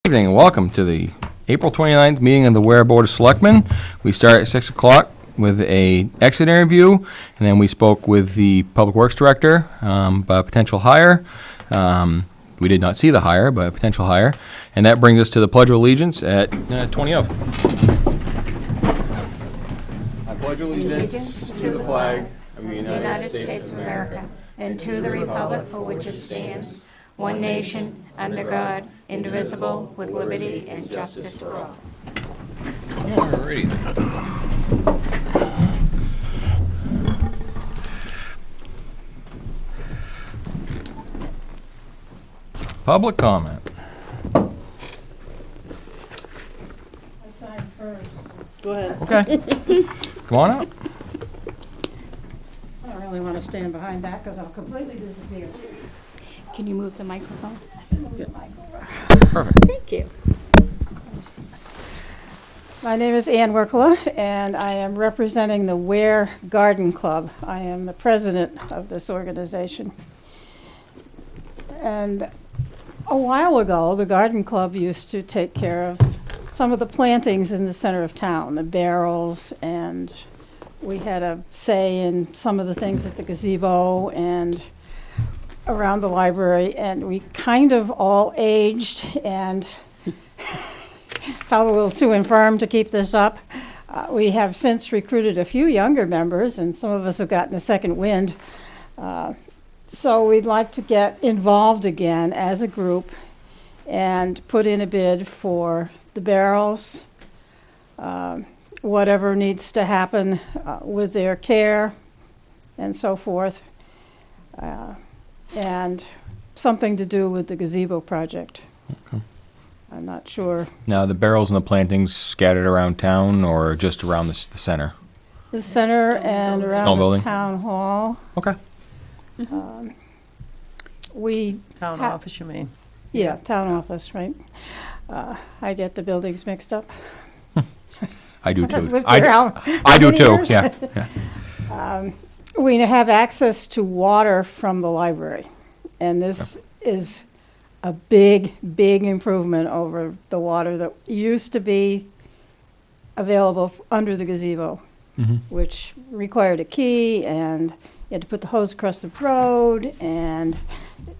Good evening and welcome to the April 29th meeting of the Weare Board of Selectmen. We start at 6 o'clock with a exit interview, and then we spoke with the Public Works Director about a potential hire. We did not see the hire, but a potential hire. And that brings us to the Pledge of Allegiance at 20 of. I pledge allegiance to the flag of the United States of America and to the republic for which it stands, one nation, under God, indivisible, with liberty and justice for all. Alrighty then. Public comment. I signed first. Go ahead. Okay. Come on up. I don't really want to stand behind that because I'll completely disappear. Can you move the microphone? Perfect. Thank you. My name is Ann Werkela, and I am representing the Weare Garden Club. I am the president of this organization. And a while ago, the Garden Club used to take care of some of the plantings in the center of town, the barrels, and we had a say in some of the things at the gazebo and around the library, and we kind of all aged and felt a little too infirm to keep this up. We have since recruited a few younger members, and some of us have gotten a second wind. So we'd like to get involved again as a group and put in a bid for the barrels, whatever needs to happen with their care and so forth, and something to do with the gazebo project. Okay. I'm not sure. Now, the barrels and the plantings scattered around town or just around the center? The center and Stone around the building. town hall. Okay. We Town ha- office, you mean? Yeah, town office, right. I get the buildings mixed up. I do I've too. lived I here do- how I do many too, years? yeah. We have access to water from the library, and this is a big, big improvement over the water that used to be available under the gazebo, which required a key, and you had to put the hose across the road, and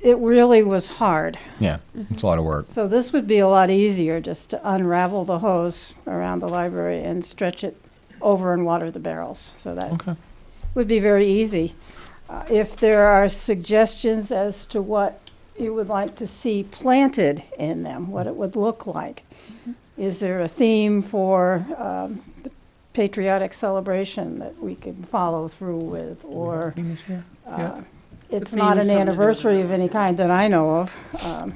it really was hard. Yeah, it's a lot of work. So this would be a lot easier, just to unravel the hose around the library and stretch it over and water the barrels. So that Okay. would be very easy. If there are suggestions as to what you would like to see planted in them, what it would look like. Is there a theme for the patriotic celebration that we can follow through with? Or Yeah. it's The not theme is an something to do with anniversary of any kind that I know of,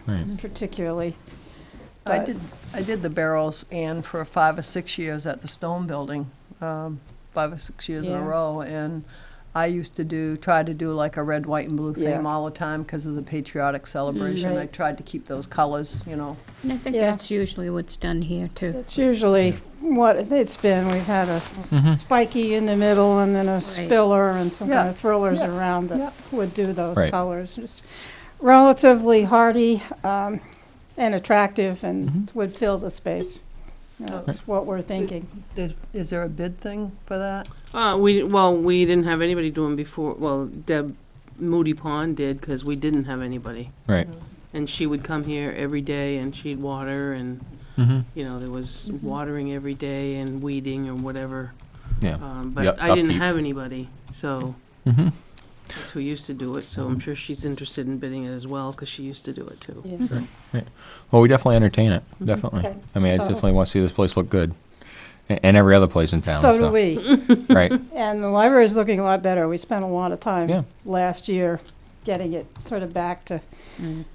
Right. particularly. I did the barrels, and for 5 or 6 years at the Stone Building, 5 or 6 years in a Yeah. row, and I used to try to do like a red, white, and blue theme Yeah. all the time because of the patriotic celebration. I Right. tried to keep those colors, you know. And I think Yeah. that's usually what's done here, too. It's usually what it's been. We've had a spiky in the middle and then a spiller and some kind Yeah. of thrillers Yeah. around that Yeah. would do those Right. colors. Just relatively hardy and attractive and would fill the space. That's what we're thinking. Is there a bid thing for that? We didn't have anybody doing before. Well, Deb Moody Pond did because we didn't have anybody, Right. and she would come here every day and she'd water, and you know there was watering every day and weeding or whatever. Yeah. But Yep, I didn't upkeep. have anybody, so Mm-hmm. that's who used to do it. So I'm sure she's interested in bidding it as well because she used to do it too. Yeah. So. Well, we definitely entertain it, definitely. Okay. I mean, I So- definitely want to see this place look good. And every other place in town, So do we. Right. And the library is looking a lot better. We spent a lot of Yeah. time last year getting it sort of back to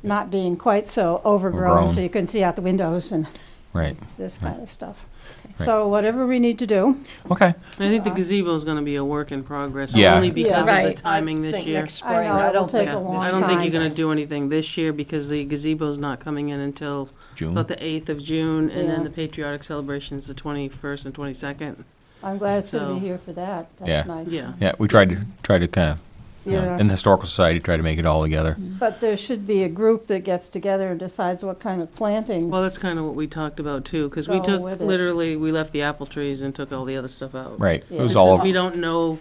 not being quite so overgrown, Overgrown. so you can see out the windows and Right. this kind of stuff. Right. So whatever we need to do. Okay. I think the gazebo is going to be a work in progress, Yeah. only because Yeah. of Right. the timing I this think year. next I spring. know, I it'll don't take think a long I don't think you're time. going to do anything this year because the gazebo's not coming in until June. about the 8th of June, and Yeah. then the patriotic celebration is the 21st and 22nd. I'm glad it's going to So- be here for that. Yeah. That's nice. Yeah. Yeah, we tried to kind of Yeah. And the Historical Society tried to make it all together. But there should be a group that gets together and decides what kind of plantings. Well, that's kind of what we talked about too, because we Go took, with it. literally, we left the apple trees and took all the other stuff out. Right. It Yeah. was Just all 'cause we don't know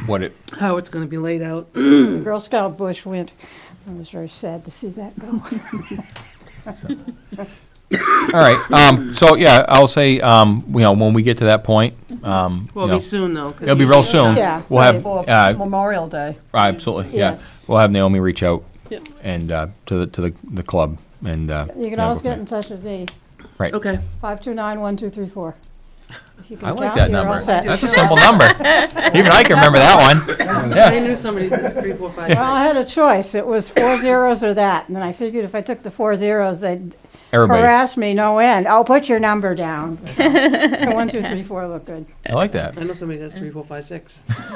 what it, how it's gonna be laid out. The Girl Scout bush went. I was very sad to see that go. all right. So yeah, I'll say, when we get to that point, Well, it'll be soon though. 'cause it'll be real usually soon. it's Yeah. We'll have, For Memorial Day. absolutely, yeah. Yes. We'll have Naomi reach out Yep. and, to the club and, You can always get in touch with me, not- Okay. 529-1234. If you can I like count, that you're all number. set. That's a simple number. Even I can remember that one. I Yeah. knew somebody's 3, 4, 5, Well, I had a choice. It was 4 zeros or that, and then I figured if I took the 4 zeros, they'd Everybody, harass me no end. I'll put your number down. 1, 2, 3, 4 look good. I like that. I know somebody has 3, 4, 5, 6. Regular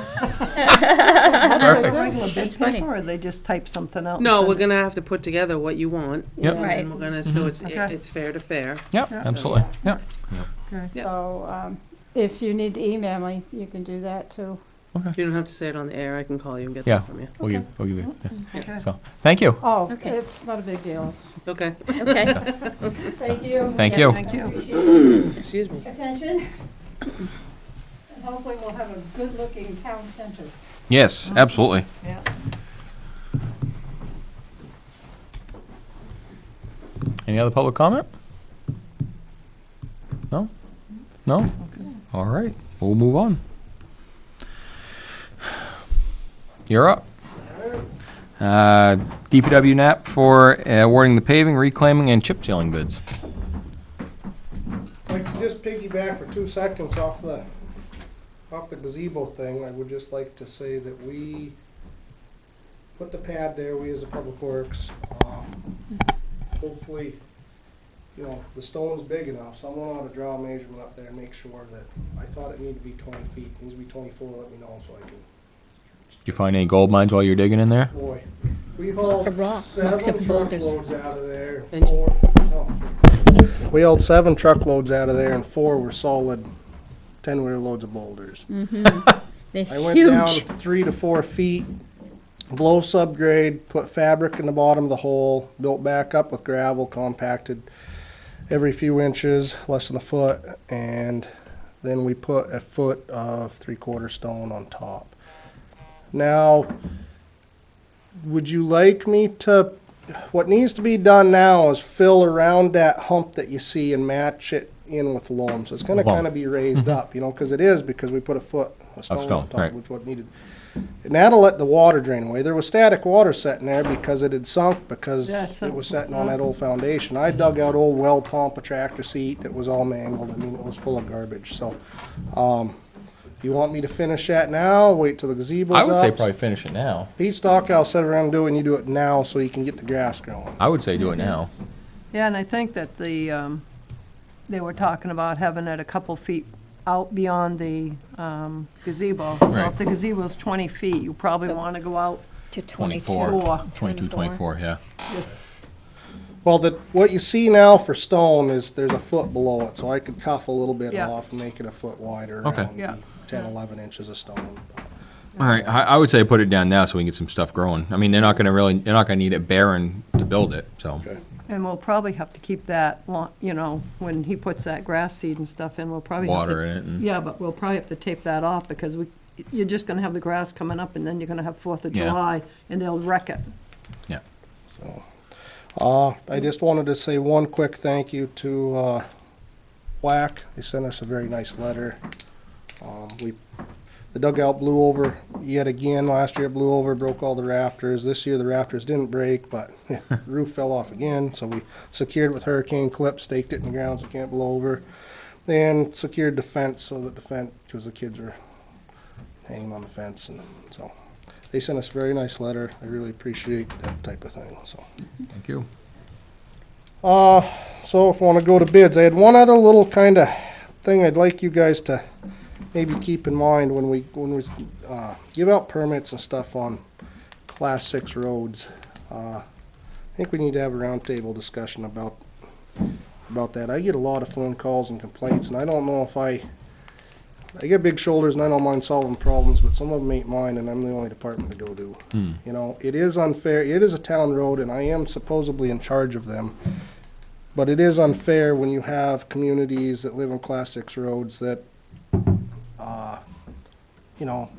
bid That's funny. paper, or they just type something out? and No, send we're it? gonna have to put together what you want. Yep. Right. And we're gonna, so it's, Okay. it's fair to fair. Yep, Yeah. absolutely. Yep. Okay. Yep. So if you need to email me, you can do that too. You don't have to say it on the air, I can call you and get Yeah. that from you. We'll give you, yeah. Okay. So, thank you. Oh, Okay. it's not a big deal. Okay, Okay. Thank you. Thank you. Thank you. excuse me. Attention. And hopefully we'll have a good-looking town center. Yes, absolutely. Yeah. Any other public comment? No? No? All right, we'll move on. You're up. DPW NAP for awarding the paving, reclaiming, and chip sealing bids. I could just piggyback for 2 seconds off the gazebo thing. I would just like to say that we put the pad there, we as the Public Works. Hopefully, the stone's big enough. Someone ought to draw a measurement up there and make sure that, I thought it needed to be 20 feet. It needs to be 24, let me know so I can, Did you find any gold mines while you were digging in there? boy. We hauled Lots of rock, 7 rocks and boulders. truckloads out of there. And- 4, we hauled 7 truckloads out of there and 4 were solid 10-wheeler loads of boulders. They're I went down huge. 3 to 4 feet, blow subgrade, put fabric in the bottom of the hole, built back up with gravel, compacted every few inches, less than a foot, and then we put a foot of 3/4 stone on top. Now, would you like me to, what needs to be done now is fill around that hump that you see and match it in with loam. So it's gonna Loam. kind of be raised up, because it is, because we put a foot of stone stone, on top, right. which what needed. And that'll let the water drain away. There was static water sitting there because it had sunk because Yeah, it it was sitting on that old foundation. I dug out old well pump, a tractor seat that was all mangled. I mean, it was full of garbage. So, you want me to finish that now? Wait till the gazebo's I would say up? probably finish it now. Pete Stockow sit around and do it, and you do it now so you can get the grass growing. I would say do it now. Yeah, and I think that they were talking about having it a couple feet out beyond the gazebo. So Right. if the gazebo's 20 feet, you probably So- want to go out To 22. 4. 22, 24, yeah. Well, what you see now for stone is there's a foot below it, so I could cuff a little bit Yeah. off and make it a foot wider. Okay. around Yeah. the 10, 11 inches of stone. All right, I would say put it down now so we can get some stuff growing. I mean, they're not gonna need it barren to build it, so. Okay. And we'll probably have to keep that, when he puts that grass seed and stuff in, we'll probably have to. Water in it and- Yeah, but we'll probably have to tape that off because you're just gonna have the grass coming up and then you're gonna have 4th of Yeah. July and they'll wreck it. Yeah. I just wanted to say one quick thank you to Weare. They sent us a very nice letter. The dugout blew over yet again. Last year it blew over, broke all the rafters. This year the rafters didn't break, but the roof fell off again. So we secured with hurricane clips, staked it in the ground so it can't blow over. Then secured the fence so that because the kids were hanging on the fence. And so they sent us a very nice letter. I really appreciate that type of thing. So. Thank you. So if we want to go to bids, I had one other little kind of thing I'd like you guys to maybe keep in mind when we give out permits and stuff on Class 6 roads. I think we need to have a roundtable discussion about that. I get a lot of phone calls and complaints, and I don't know if I I get big shoulders and I don't mind solving problems, but some of them ain't mine and I'm the only department to go do. You know, it is unfair. It is a town road and I am supposedly in charge of them. But it is unfair when you have communities that live on Class 6 roads that, you know,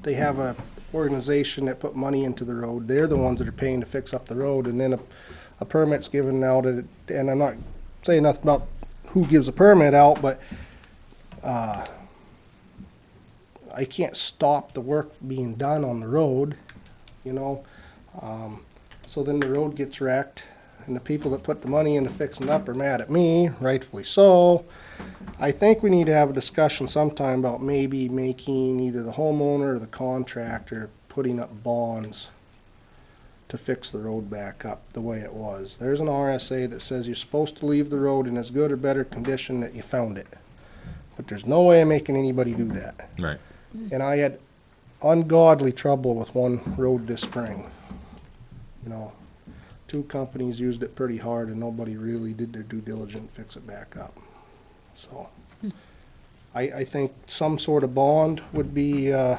they have a organization that put money into the road. They're the ones that are paying to fix up the road, and then a permit's given out, and I'm not saying nothing about who gives a permit out, but I can't stop the work being done on the road, you know. So then the road gets wrecked, and the people that put the money into fixing it up are mad at me, rightfully so. I think we need to have a discussion sometime about maybe making either the homeowner or the contractor putting up bonds to fix the road back up the way it was. There's an RSA that says you're supposed to leave the road in as good or better condition that you found it. But there's no way of making anybody do that. Right. And I had ungodly trouble with one road this spring. You know, 2 companies used it pretty hard and nobody really did their due diligence to fix it back up. So, I think some sort of bond would be, you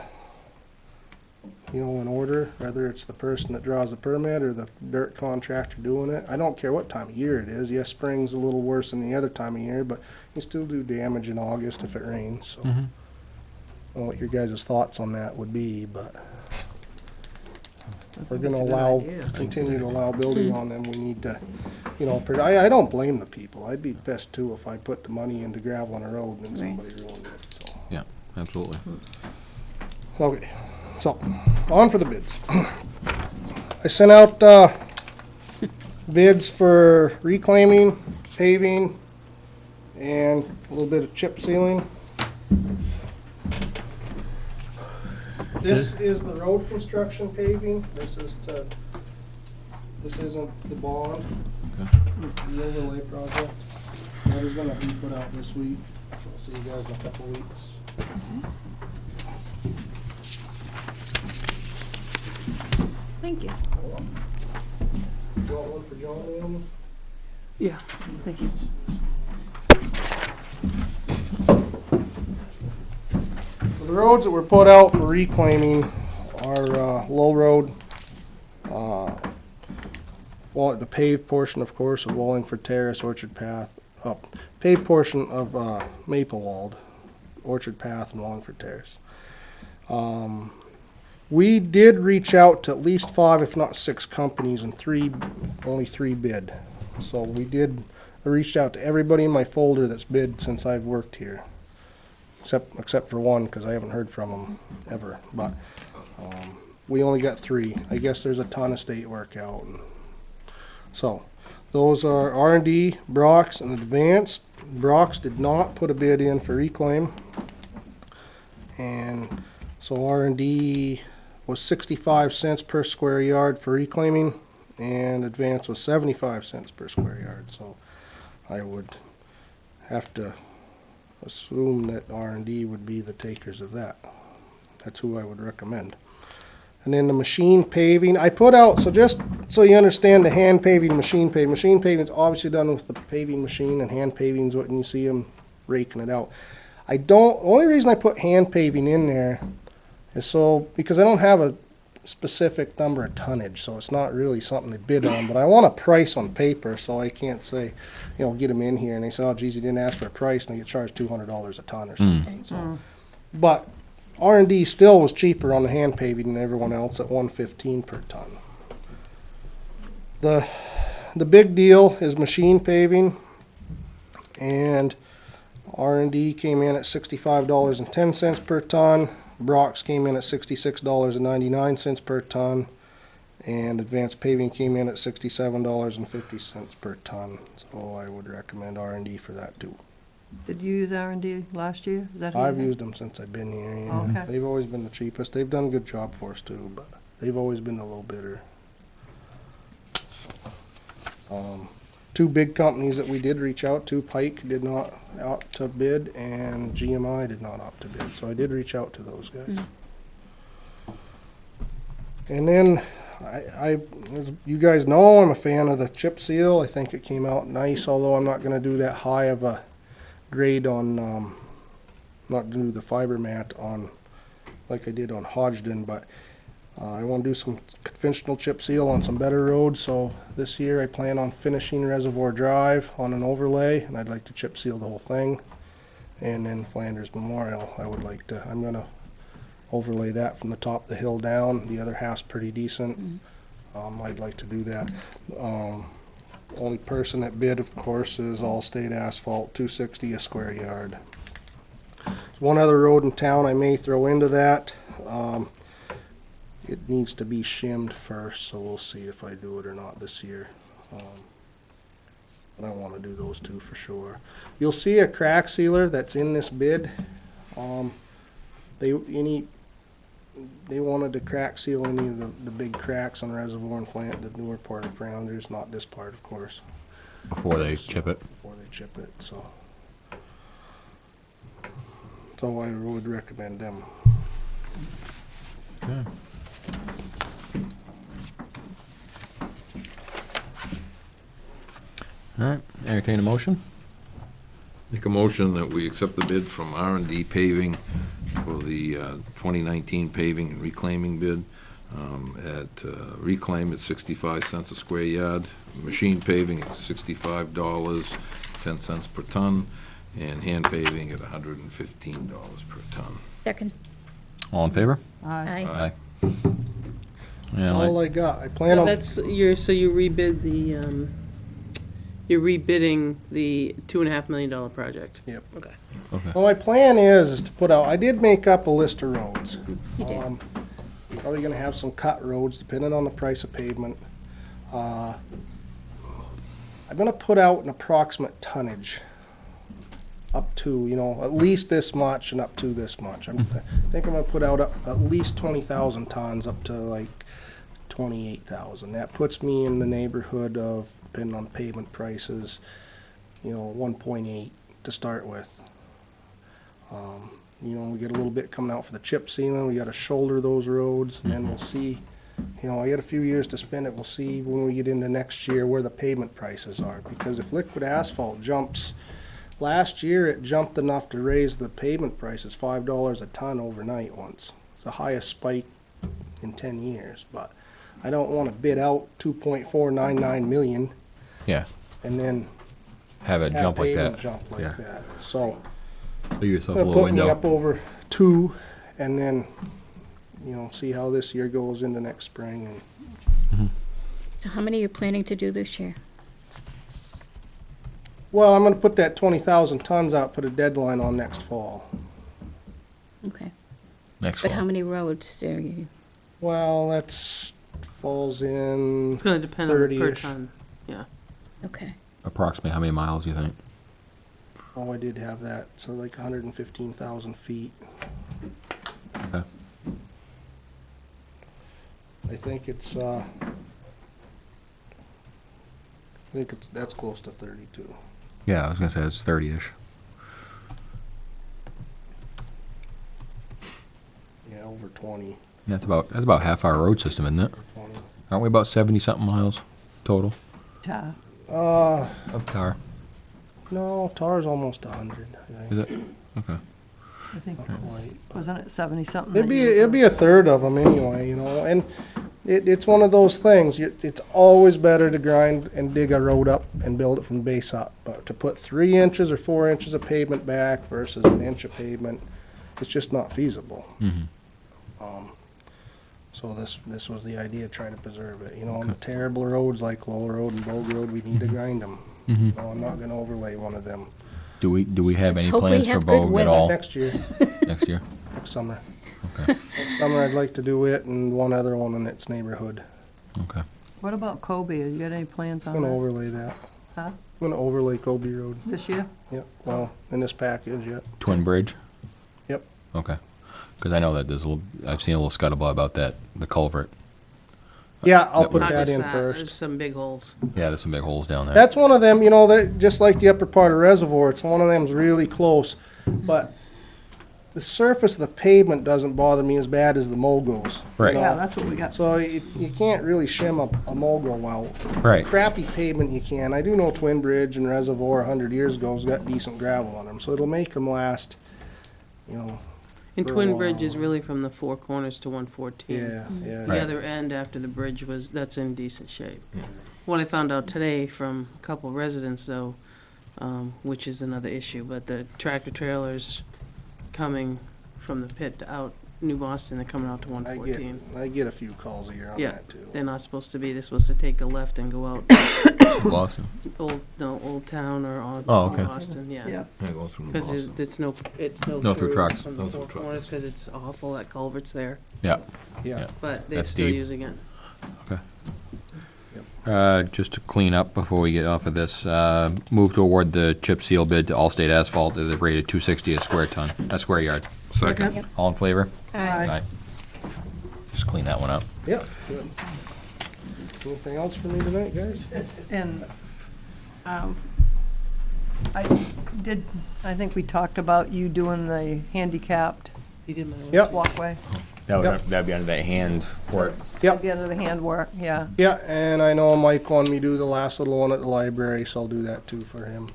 know, in order, whether it's the person that draws the permit or the dirt contractor doing it. I don't care what time of year it is. Yes, spring's a little worse than the other time of year, but you still do damage in August if it rains, so. I don't know what your guys' thoughts on that would be, but if we're gonna continue to allow building on them, we need to, you know, I don't blame the people. I'd be pissed too if I put the money into gravel on a road and then somebody ruined it, so. Yeah, absolutely. Okay, so, on for the bids. I sent out, bids for reclaiming, paving, and a little bit of chip sealing. This is the road construction paving. This isn't the bond, the overlay project. That is gonna be put out this week. I'll see you guys in a couple weeks. Thank you. You want one for John, Naomi? Yeah, thank you. So the roads that were put out for reclaiming are Low Road, well, the paved portion, of course, of Wallingford Terrace, Orchard Path, paved portion of Maplewald, Orchard Path, and Wallingford Terrace. We did reach out to at least 5, if not 6 companies, and only 3 bid. So I reached out to everybody in my folder that's bid since I've worked here, except for one, because I haven't heard from them ever. But we only got 3. I guess there's a ton of state work out. So those are R&D, Brock's, and Advanced. Brock's did not put a bid in for reclaim, and so R&D was 65 cents per square yard for reclaiming, and Advance was 75 cents per square yard. So I would have to assume that R&D would be the takers of that. That's who I would recommend. And then the machine paving, I put out, so just so you understand the hand paving, machine paving. Machine paving is obviously done with the paving machine, and hand paving is when you see them raking it out. The only reason I put hand paving in there is because I don't have a specific number of tonnage, so it's not really something they bid on, but I want a price on paper, so I can't say, you know, get them in here and they say, oh geez, you didn't ask for a price, and they get charged $200 a ton or something. So, but R&D still was cheaper on the hand paving than everyone else at $115 per ton. The big deal is machine paving, and R&D came in at $65.10 per ton. Brock's came in at $66.99 per ton, and Advanced Paving came in at $67.50 per ton. So I would recommend R&D for that too. Did you use R&D last year? Is that who I've you used them since I've been here. Yeah. Okay. They've always been the cheapest. They've done a good job for us too, but they've always been the low bidder. 2 big companies that we did reach out to, Pike did not opt to bid, and GMI did not opt to bid. So I did reach out to those guys. And then as you guys know, I'm a fan of the chip seal. I think it came out nice, although I'm not going to do that high of a grade on not do the fiber mat on, like I did on Hodgdon, but I want to do some conventional chip seal on some better roads, so this year I plan on finishing Reservoir Drive on an overlay, and I'd like to chip seal the whole thing. And then Flanders Memorial, I'm gonna overlay that from the top of the hill down. The other half's pretty decent. I'd like to do that. Only person that bid, of course, is Allstate Asphalt, $260 a square yard. There's one other road in town I may throw into that. It needs to be shimmed first, so we'll see if I do it or not this year. But I want to do those two for sure. You'll see a crack sealer that's in this bid. They wanted to crack seal any of the big cracks on Reservoir and the newer part of Flanders, not this part, of course, Before they chip it. before they chip it, so I would recommend them. Okay. All right, entertain a motion? Make a motion that we accept the bid from R&D Paving for the 2019 paving and reclaiming bid. At reclaim at 65 cents a square yard, machine paving at $65, 10 cents per ton, and hand paving at $115 per ton. Second. All in favor? Aye. Aye. That's Yeah, all like, I got. I plan on, So you rebid the, you're rebidding the $2.5 million project? Yep. Okay. well, my plan is to put out, I did make up a list of roads. You did. Probably gonna have some cut roads, depending on the price of pavement. I'm gonna put out an approximate tonnage up to, at least this much and up to this much. I think I'm gonna put out at least 20,000 tons up to like 28,000. That puts me in the neighborhood of, depending on pavement prices, 1.8 to start with. We get a little bit coming out for the chip sealing. We gotta shoulder those roads, and then we'll see. I got a few years to spend it. We'll see when we get into next year where the pavement prices are. Because if liquid asphalt jumps, last year it jumped enough to raise the pavement prices $5 a ton overnight once. It's the highest spike in 10 years. But I don't want to bid out 2.499 million yeah, and then have it have jump like pavement that. jump like Yeah. that. So. Leave yourself a Gonna little put me window. up over 2, and then, see how this year goes into next spring. And So how many are you planning to do this year? well, I'm gonna put that 20,000 tons out, put a deadline on next fall. Okay. Next But how fall. many roads are you? Well, that's falls in It's gonna depend on the per 30-ish. ton, yeah. Okay. Approximately how many miles, you think? Oh, I did have that, so like 115,000 feet. Okay. I think that's close to 32. Yeah, I was gonna say it's 30-ish. Yeah, over 20. That's about half our road system, isn't it? 20. Aren't we about 70-something miles total Ta. of tar? No, TAR's almost 100, I think. Is it? Okay. I think it was, Quite. wasn't it 70-something? It'd be a third of them anyway, and it's one of those things. It's always better to grind and dig a road up and build it from base up. But to put 3 inches or 4 inches of pavement back versus an inch of pavement, it's just not feasible. So this was the idea, trying to preserve it. On the terrible roads like Low Road and Bogue Road, we need to grind them. I'm not going to overlay one of them Do we have Let's any hope we plans for have good Bogue at weather. all next year, next year? next summer. Okay. Next summer, I'd like to do it and one other one in its neighborhood. Okay. What about Kobe? You got any plans I'm on going to that overlay that. Huh? I'm going to overlay Kobe Road. this year? Yep. Well, in this package, yep. Twin Bridge? Yep. Okay. Because I know that I've seen a little scuttlebutt about that, the culvert. Yeah, I'll That put would- Not that just in that, first. there's some big holes. Yeah, there's some big holes down there. That's one of them, that just like the upper part of Reservoir, it's one of them's really close. But the surface of the pavement doesn't bother me as bad as the mogos. Right. Yeah, that's what we got. So you can't really shim a mogo out. Right. Crappy pavement you can. I do know Twin Bridge and Reservoir 100 years ago has got decent gravel on them, so it'll make them last, you know, And For a Twin while. Bridge is really from the Four Corners to 114. yeah, yeah. The other end after the bridge that's in decent shape. What I found out today from a couple residents though, which is another issue, but the tractor trailers coming from the pit to out New Boston, they're coming out to I 114. get a few calls a year on Yeah. that too. They're not supposed to be, they're supposed to take a left and go out Boston. Old Town or on Oh, okay. New Boston, yeah. Yeah. Yeah, go through Because Boston. it's no No through trucks. from No the through Four trucks. Corners, because it's awful, that culvert's there, Yeah. Yeah, but they're That's still deep. using it. Just to clean up before we get off of this, move to award the chip seal bid to Allstate Asphalt at the rate of $260 a square yard. Second. Yep. All in favor? Aye. Just clean that one up. yep, good. Anything else for me tonight, guys? And I think we talked about you doing the handicapped He did my own. Yep, walkway. That'd be under that hand work. yep, The end of the handwork, yeah. yeah, and I know Mike wanted me to do the last little one at the library, so I'll do that too for him.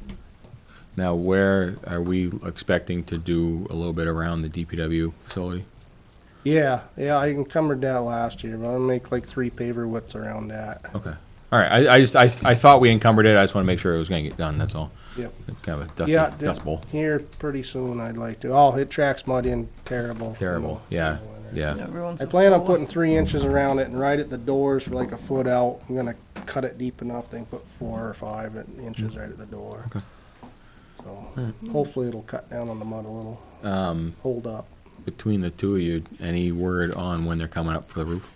Now, where are we expecting to do a little bit around the DPW facility? Yeah, I encumbered that last year, but I'll make like 3 paver widths around that. Okay. All right, I thought we encumbered it, I just want to make sure it was gonna get done, that's all. Yep. It's kind of a Yeah, dust bowl. here pretty soon I'd like to. Oh, it tracks mud in terrible. Terrible, yeah, yeah. Everyone's I plan on putting 3 inches around it and right at the doors for like a foot out. I'm gonna cut it deep enough, then put 4 or 5 inches right at the door. Okay. So hopefully it'll cut down on the mud a little, hold up. Between the two of you, any word on when they're coming up for the roof?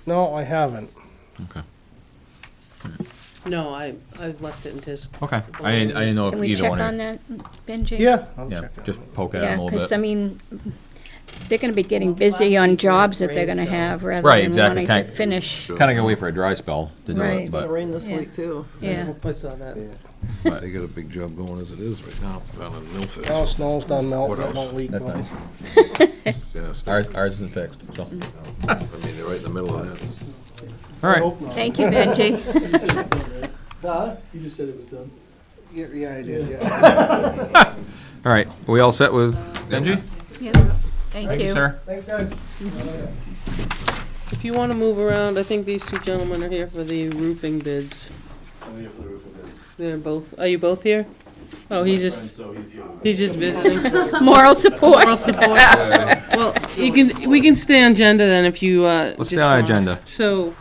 No, I haven't. Okay. No, I've left it in his. Okay, I didn't know Can if we either check one on of you. that, Benji? Yeah, I'll Yeah, check it just out. poke at it a Yeah, little because, bit. I mean, they're gonna be getting busy on jobs that they're gonna have rather Right, than exactly, wanting to kind- finish. Kinda gonna wait for a dry spell to do Right. it, It's gonna but, rain this Yeah. week too. Yeah, I saw that. They got a big job going as it is right now, down in Milford. Now snow's done melting, What it won't leak. that's no. nice. Yeah, Ours isn't fixed, so. I mean, they're right in the middle of that. All right, thank you, Benji. You just said it was done. Yeah, I did, yeah. all right, we all set with Benji? Yeah, thank Thank you, you. sir. Thanks, guys. If you want to move around, I think these two gentlemen are here for the roofing bids. I'm here for the roofing bids. They're both, are you both here? Oh, he's just, So he's here. he's just visiting. Moral support. Moral support. Well, we can stay on agenda then if you, Let's just stay on wanna- agenda. So,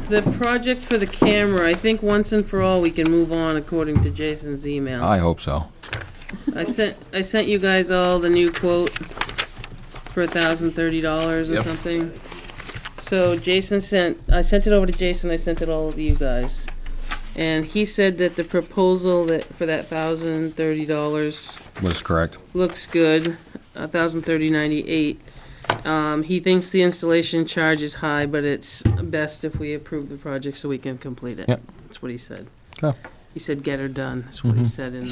the project for the camera, I think once and for all, we can move on according to Jason's email. I hope so. I sent you guys all the new quote for $1,030 or Yep. something. So I sent it over to Jason, I sent it all to you guys. And he said that the proposal for that $1,030 Was correct. looks good, $1,030.98. He thinks the installation charge is high, but it's best if we approve the project so we can complete it. Yep. That's what he said. Okay. He said, "Get her done." That's what he Mhm. said in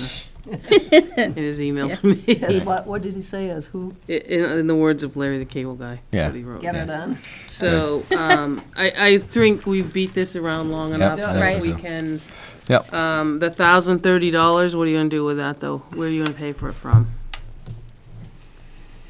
his email to me. As what did he say, as who? In the words of Larry the Cable Guy. Yeah. That's what he wrote. Get her done? So, I think we've beat this around long enough Yep, so right. we can. Yep. The $1,030, what are you gonna do with that, though? Where are you gonna pay for it from?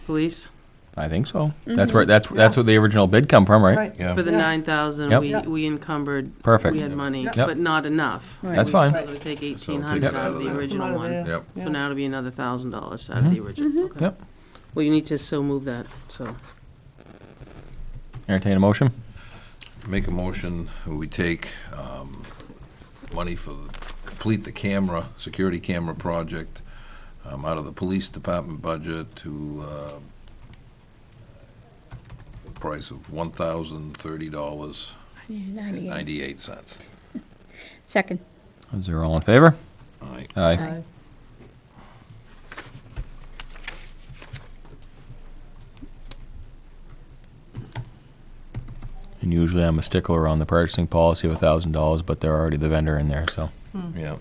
Police? I think so. That's where, that's what the original bid come from, right? Yeah. For the Yeah. 9,000, Yep. we encumbered, Perfect. we had money, Yep. but not enough. Right. That's fine. So it'll take So 1,800 take that out of the there. original Come out of one. there. Yep. So Yeah. now it'll be another $1,000 out of the original. Okay. Yep. Well, you need to so move that, so. Entertain a motion? Make a motion, we take money for, complete the camera, security camera project out of the police department budget to the price of $1,030.98. Second. Is there all in favor? All right. Aye. Aye. And usually I'm a stickler on the purchasing policy of $1,000, but they're already the vendor in there, so. Yeah.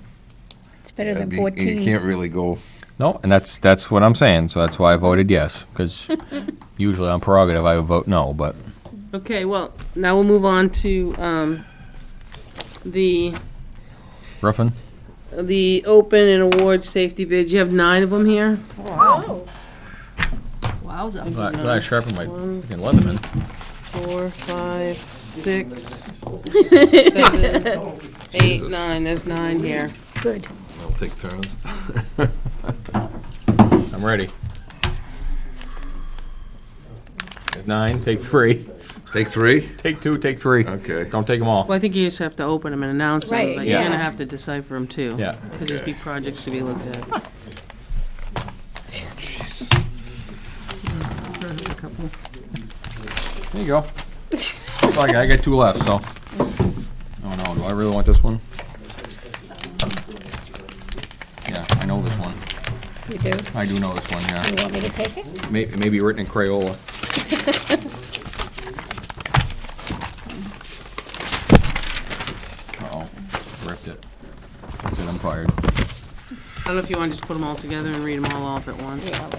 It's better It'd than be- 14. You can't really go, No, and that's what I'm saying, so that's why I voted yes, because usually on prerogative I would vote no, but Okay, well, now we'll move on to, the roofing? the open and award safety bids, you have 9 of them here. Wow. Wowza. Glad I sharpened my freaking Leatherman. 4, 5, 6, 7, 8, Jesus. 9. There's 9 here. Good. I'll take turns. I'm ready. Take 9, take 3. Take 3? Take 2, take 3. Okay. Don't take them all. Well, I think you just have to open them and announce them, Right, but you're yeah. gonna have to decipher them too. Yeah. Because there's big projects to be looked at. There you go. Oh, I got 2 left, so. Oh no, do I really want this one? Yeah, I know this one. You do? I do know this one, You yeah. want me to take it? Maybe written in Crayola. Uh-oh, ripped it. That's it, I'm fired. I don't know if you want to just put them all together and read them all off at once. Yeah. All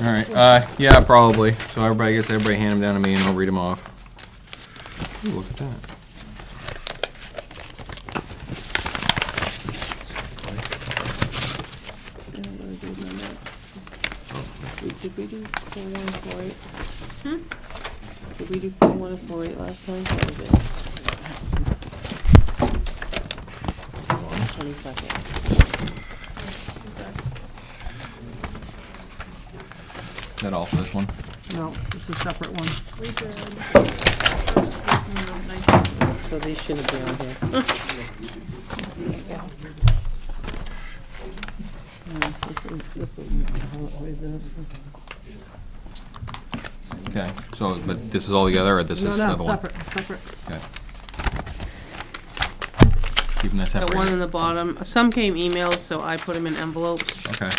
right, yeah, probably. So everybody, I guess everybody hand them down to me and I'll read them off. Ooh, look at that. Did we do 4148? Did we do 4148 last time? That was it. 22nd. Is that all for this one? No, this is a separate one. So these shouldn't be on here. Okay, so, but this is all together, or this is the No, other one? separate. Okay. Keeping that The one separate. in the bottom, some came emailed, so I put them in envelopes. Okay,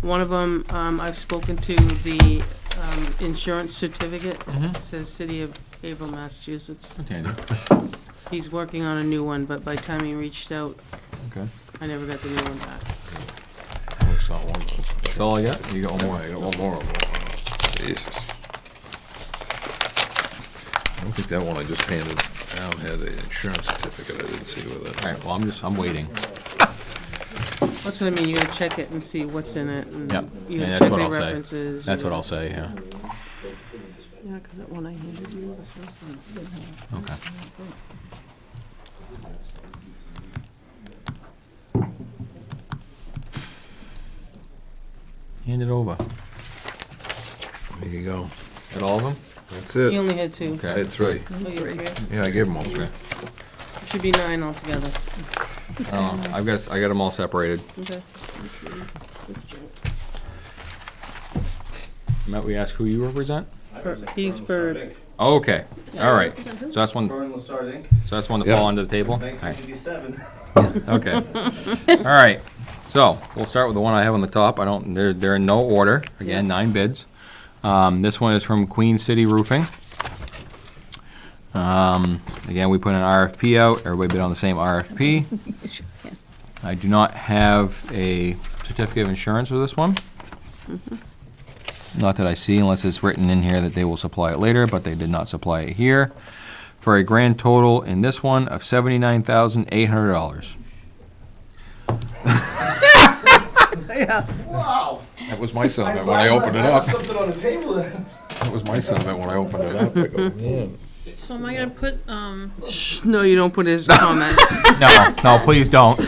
One of them, I've spoken to the insurance certificate. It says City of Haverhill, Massachusetts. that's handy. He's working on a new one, but by the time he reached out, Okay. I never got the new one back. It's not one of those. That's all I got? You got one Oh, more? I got one more of them. Jesus. I don't think that one I just handed down had an insurance certificate. I didn't see with it. All right, well, I'm waiting. That's what I mean, you gotta check it and see what's in it, and Yep, you and gotta that's check what the I'll say. references. That's what I'll say, yeah. Yeah, because that one I handed you, the first one didn't have. Okay. Hand it over. There you go. Got all of them? That's You it. only had 2. I Okay. had 3. Oh, you had 3? Yeah, I gave them all 3. Should be 9 altogether. I got them all separated. Okay. Matt, we ask who you represent? He's for, Oh, okay, all right. So that's one, Vern Lassard Inc., so that's one to Yep. fall under the table? All right. 1957. Okay. All right. So we'll start with the one I have on the top. They're in no order. Again, 9 bids. This one is from Queen City Roofing. Again, we put an RFP out. Everybody bid on the same RFP. I do not have a certificate of insurance for this one. Not that I see, unless it's written in here that they will supply it later, but they did not supply it here. For a grand total in this one of $79,800. Yeah, Wow. That was my sentiment when I opened it I up. have something on the table there. That was my sentiment when I opened it up. I go, man. So am I gonna put, no, you don't put his comments. No, please don't. You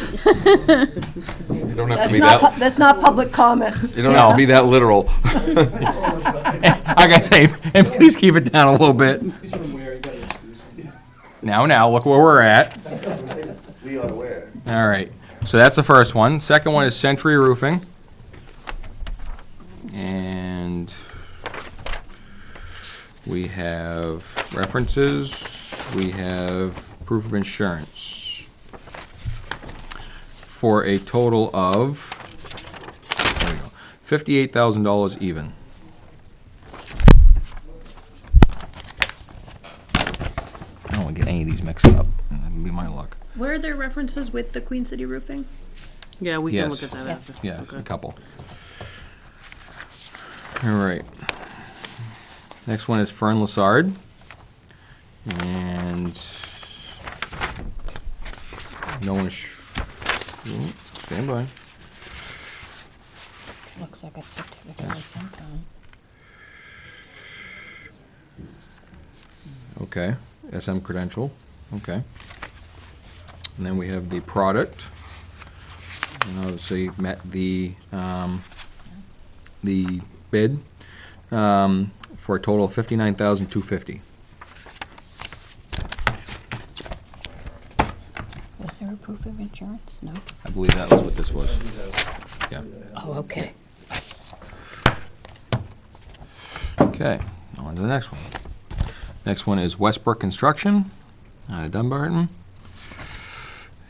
don't have to be that, that's not public comment. you don't have to be that literal. Like I say, and please keep it down a little bit. He's from Weare, you gotta excuse me. Now, look where we're at. We are Weare. All right, so that's the first one. Second one is Century Roofing. And we have references, we have proof of insurance. For a total of, there we go, $58,000 even. I don't want to get any of these mixed up. That'd be my luck. where are their references with the Queen City Roofing? Yeah, we can Yes. look at that after. Yeah, Okay. a couple. All right. Next one is Fern Lassard. And no Stand by. Looks like a certificate of some kind. Okay, SM credential, okay. And then we have the product. And obviously met the bid, for a total of $59,250. Was there a proof of insurance? No? I believe that was what this was. Yeah. Oh, okay. Okay, on to the next one. Next one is Westbrook Construction out of Dunbarton.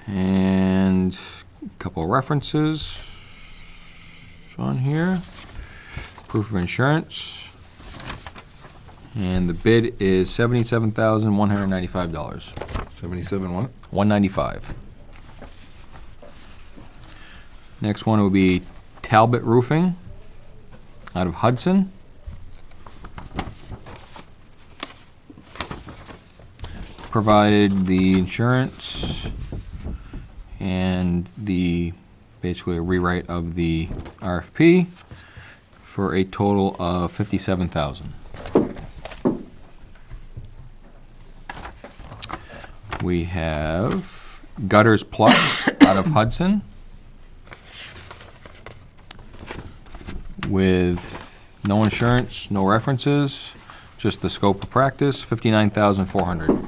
And a couple of references on here. Proof of insurance. And the bid is $77,195. 77 what? $195. Next one would be Talbot Roofing out of Hudson. Provided the insurance and basically a rewrite of the RFP for a total of $57,000. We have Gutters Plus out of Hudson with no insurance, no references, just the scope of practice, $59,400.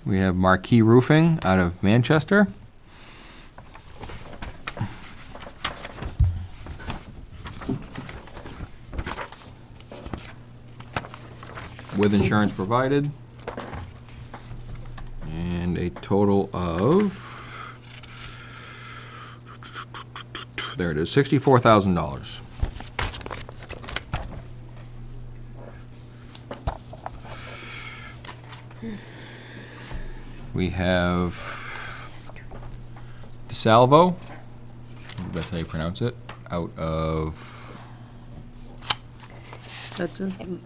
We have Marquee Roofing out of Manchester. With insurance provided. And a total of, there it is, $64,000. We have DeSalvo, that's how you pronounce it, out of, Hudson?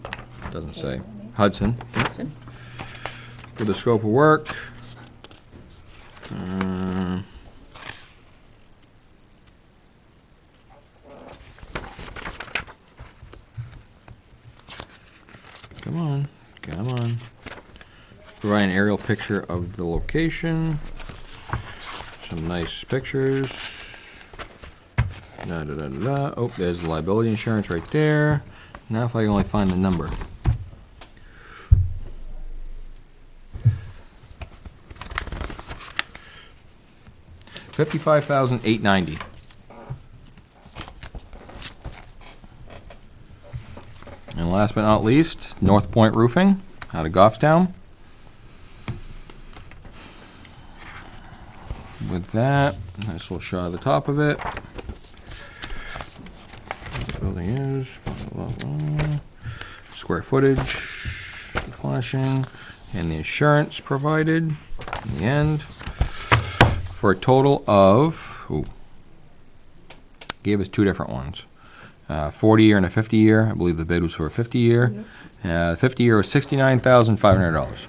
doesn't say, Hudson. Hudson. For the scope of work. Come on, come on. Provide an aerial picture of the location. Some nice pictures. Da, da, da, da, da. Oh, there's the liability insurance right there. Now if I can only find the number. $55,890. And last but not least, North Point Roofing out of Goffstown. With that, nice little shot of the top of it. This building is blah, blah, blah. Square footage, the flashing, and the insurance provided in the end. For a total of, gave us two different ones. 40-year and a 50-year. I believe the bid was for a 50-year. 50-year was $69,500.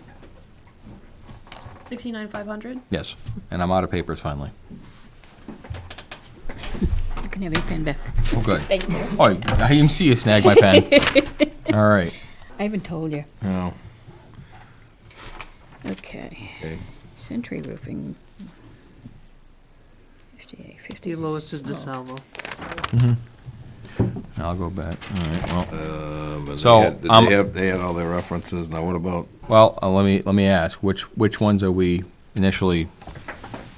69,500. Yes, and I'm out of papers finally. You can have your pen back. Oh, good. Thank you. Oh, I even see you snag my pen. All right. I haven't told you. No. Okay. Okay. Century Roofing. 58, 50. The lowest is oh. DeSalvo. I'll go back. All right. Well, But So, they had all their references. Now what about? let me ask, which ones are we initially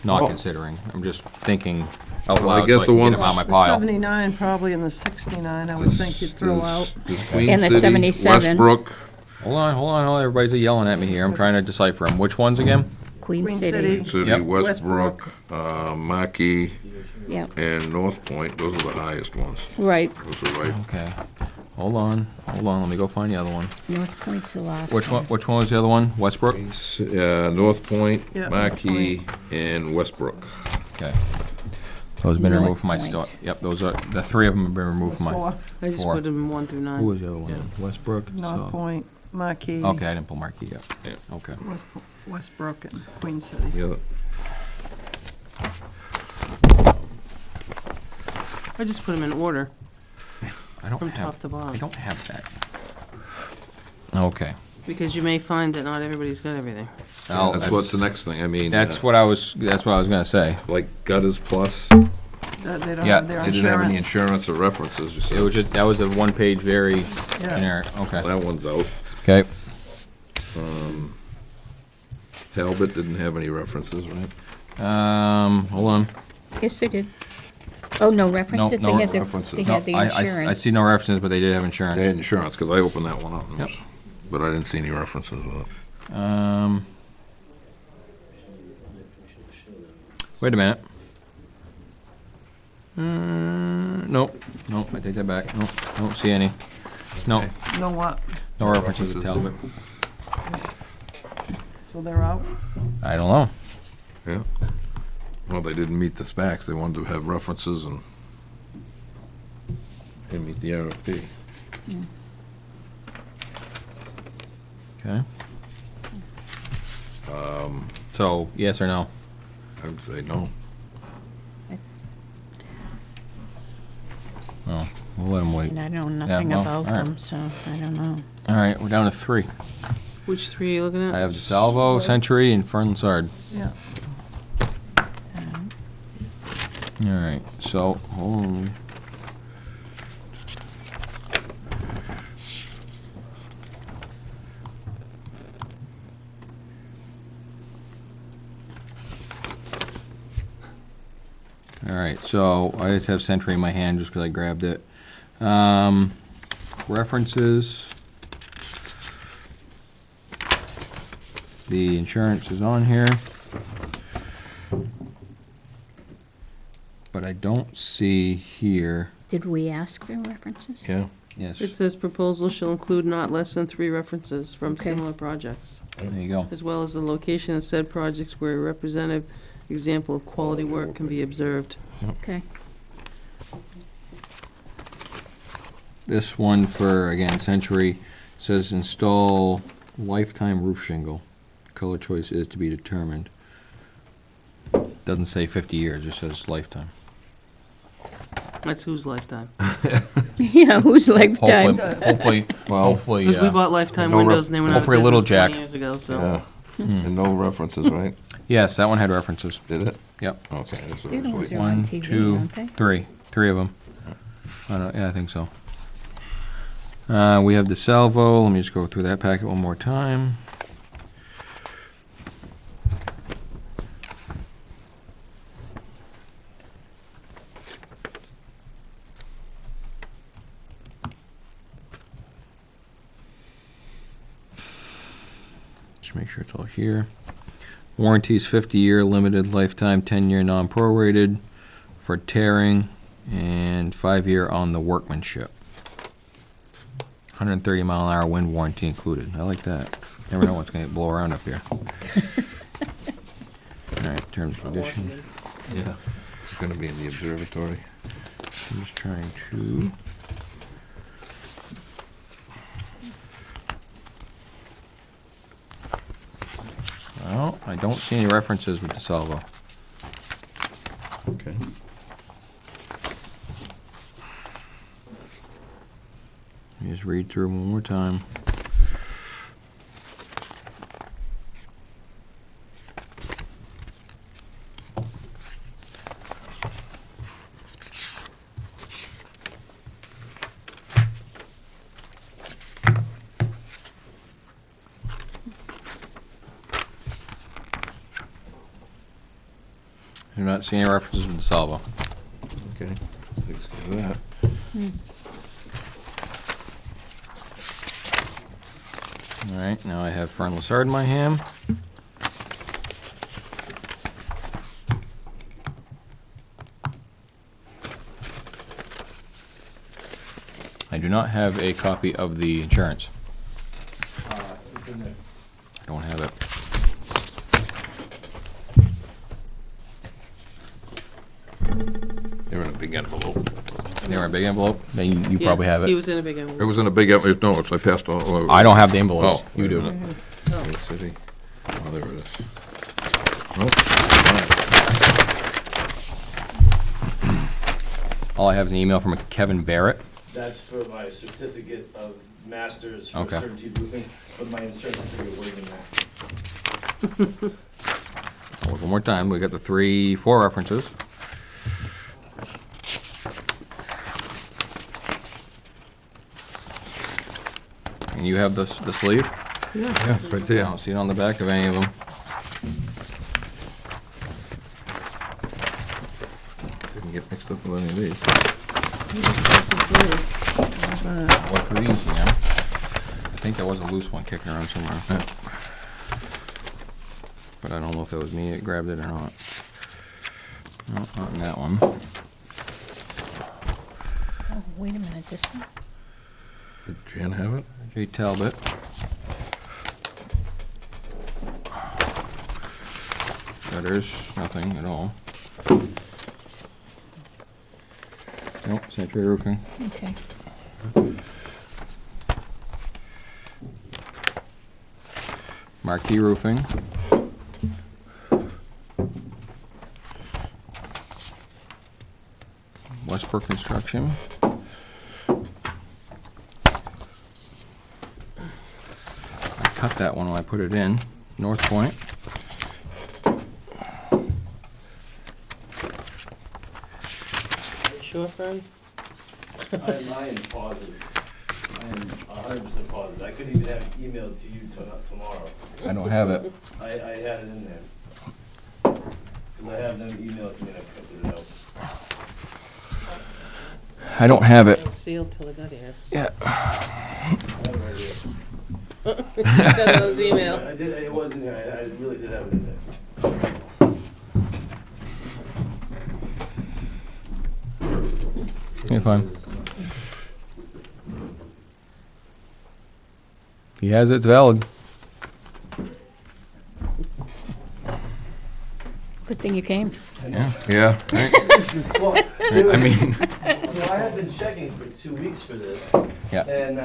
not Well- considering? I'm just thinking out Well, I loud guess so I the can get ones- them on my The pile. 79 probably and the 69, I would think you'd throw out. There's Queen And the City, 77. Westbrook. Hold on. Everybody's yelling at me here. I'm trying to decipher them. Which ones again? Queen Queen City. City. City, Yep. Westbrook, Marquee, Yep, and North Point. Those are the highest ones. right. Those are right. Okay. Hold on. Let me go find the other one. North Point's the last Which one was the other one? Westbrook? North Point, Yeah, Marquee, and Westbrook. Okay. Those have been North removed from my Point. store. Yep, those are, the three of them have been removed from my. Four, I just Four. put them 1 through 9. Who was the other one? Westbrook? North so- Point. Marquee, Okay, I didn't pull Marquee up. Yeah. Okay. Westbrook, and Queen City. Yeah, I just put them in order I don't from have, top to I bottom, don't have that. Okay. because you may find that not everybody's got everything. that's what's the next thing, I mean. That's what I was gonna say. Like gutters plus, They don't Yeah, have their they didn't have any insurance. insurance or references, you It said. was just, that was a one-page, very Yeah. generic, okay. That one's out. Okay. Talbot didn't have any references, right? Hold on. Yes, they did. Oh, no No, references? no They had the, references. they No, had the I insurance. see no references, but they did have They had insurance. insurance, because I opened that one up. and it Yep. was- But I didn't see any references with it. Wait a minute. Nope, nope, I take that back. Nope, don't see any. No, Okay. Know what? no references to Talbot. So they're out? I don't know. Yeah. Well, they didn't meet the specs, they wanted to have references and didn't meet the RFP. Okay. So, yes or no? I would say no. Well, we'll let them wait. And I know nothing well, about all right. them, so I don't know. All right, we're down to 3. Which three are you looking at? I have DeSalvo, Century, and Fern Sard. Yeah. All right, so, hold on. All right, so I just have Century in my hand just because I grabbed it. References. The insurance is on here. But I don't see here, Did we ask for references? Yeah. yes, It says proposal shall include not less than 3 references from Okay. similar projects, there you go. as well as the location of said projects where a representative example of quality work can be observed. Okay. This one for, again, Century, says install lifetime roof shingle. Color choice is to be determined. Doesn't say 50 years, it says lifetime. That's whose lifetime? Yeah, whose lifetime? Hopefully, hopefully, Because we bought Lifetime No windows and they went out of hopefully a little business 20 Jack. years ago, so. Yeah. And no references, right? yes, that one had references. Did it? Yep. Okay. That's what They're I the was ones waiting. that are on One, TV, two, aren't they? 3. 3 of them. Yeah, I think so. We have the Salvo. Let me just go through that packet one more time. Just make sure it's all here. Warranties 50-year, limited lifetime, 10-year non-prorated for tearing, and 5-year on the workmanship. 130-mile-an-hour wind warranty included. I like that. Never know what's going to blow around up here. All right, terms and conditions. Yeah. It's gonna be in the observatory. I'm just trying to. Well, I don't see any references with the Salvo. Okay. Let me just read through one more time. I do not see any references with the Salvo. Okay. Thanks for that. All right, now I have Fern Lassard in my hand. I do not have a copy of the insurance. I don't have it. They're in a big envelope. They were a big envelope? Then you Yeah, probably have He it. was in a big It envelope. was in a big, no, it's, I passed all. I don't have the envelopes. Oh, You wait a do. minute. Kansas City. Oh, there it is. All I have is an email from a Kevin Barrett. That's for my certificate of master's for Okay. certainty roofing, but my insurance certificate wasn't in there. I'll look one more time. We got the 4 references. And you have the sleeve? Yeah, it's right I there. don't see it on the back of any of them. Didn't get mixed up with any of these. Look through these, you know. I think there was a loose one kicking around somewhere. Yeah. But I don't know if it was me that grabbed it or not. No, not in that one. Oh, wait a minute, this one? Did Jan have it? J. Talbot. Letters, nothing at all. Nope, Century Roofing. Okay. Marquee Roofing. Westbrook Construction. I cut that one when I put it in. North Point. Sure, friend? I am positive. I am 100% positive. I couldn't even have it emailed to you tomorrow. I don't have it. I had it in there. Because I have them email it to me and I printed it out. I don't have it. It was sealed till it got here. Yeah. I have it right here. Got it on his email. I did, it was in there. I really did have it in there. You're fine. He has it, it's valid. Good thing you came. Yeah. Well, I mean, so I have been checking for 2 weeks for this. yeah. And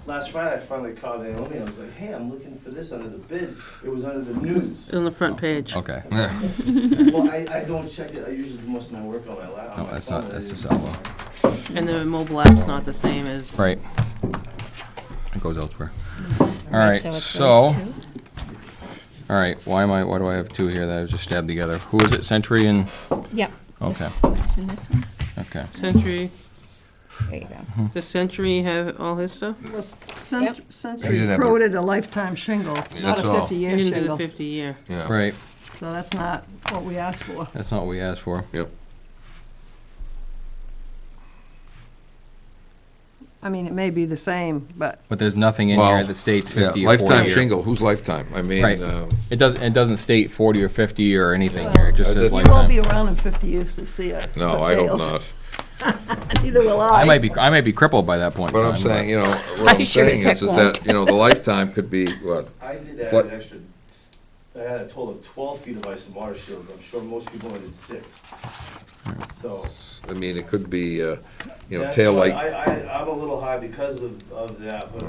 last Friday, I finally called Naomi. I was like, hey, I'm looking for this under the bids. It was under the news. On the front page. Okay. Well, I don't check it. I usually do most of my work on my laptop. No, that's not, that's the salvo. And the mobile app's not the same as. Right. It goes elsewhere. All Right, right, so it's so, those two? all right, why do I have 2 here that I just stabbed together? Who is it, Century and, Yep. okay, It's in this one. okay. Century, There you go. does Century have all his stuff? Yep. I Century didn't have a- quoted a lifetime shingle, not That's a all. 50-year He didn't do the shingle. 50-year. Yeah. Right, So that's not what we asked for. that's not what we asked for. Yep. I mean, it may be the same, but But there's nothing in Well, here that states Yeah, 50 or 40 lifetime or- shingle, who's lifetime? I mean, Right. It doesn't state 40 or 50 or anything here, it just Well, says that's- you won't be lifetime. around in 50 years to see it. no, if it I hope fails. not. Neither will I. I might be crippled by that point in But time. I'm saying, you know, I what I'm sure saying as heck is that, you know, the lifetime could be, what? I did add What? an extra, I had a total of 12 feet of ice and water shield. I'm sure most people only did 6. So. I mean, it could be, you know, that's tail why light. I'm a little high because of that, but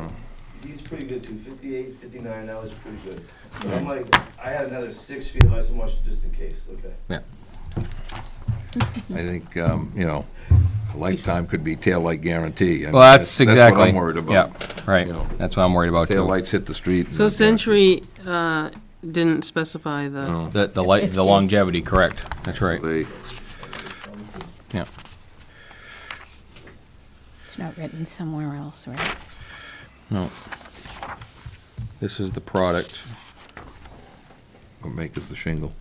he's pretty good too. 58, 59, that was pretty good. But I'm like, I had another 6 feet of ice and water just in case, okay? Yeah. I think, you know, a lifetime could be tail light guarantee. I mean, Well, that's exactly. what I'm worried about. Yeah, right, You know. that's what I'm worried about Tail too. lights hit the street. and So that's Century, didn't specify the, No. The light, the 50. longevity, correct, that's right, They- yeah. It's not written somewhere else, right? No. This is the product. What make is the shingle?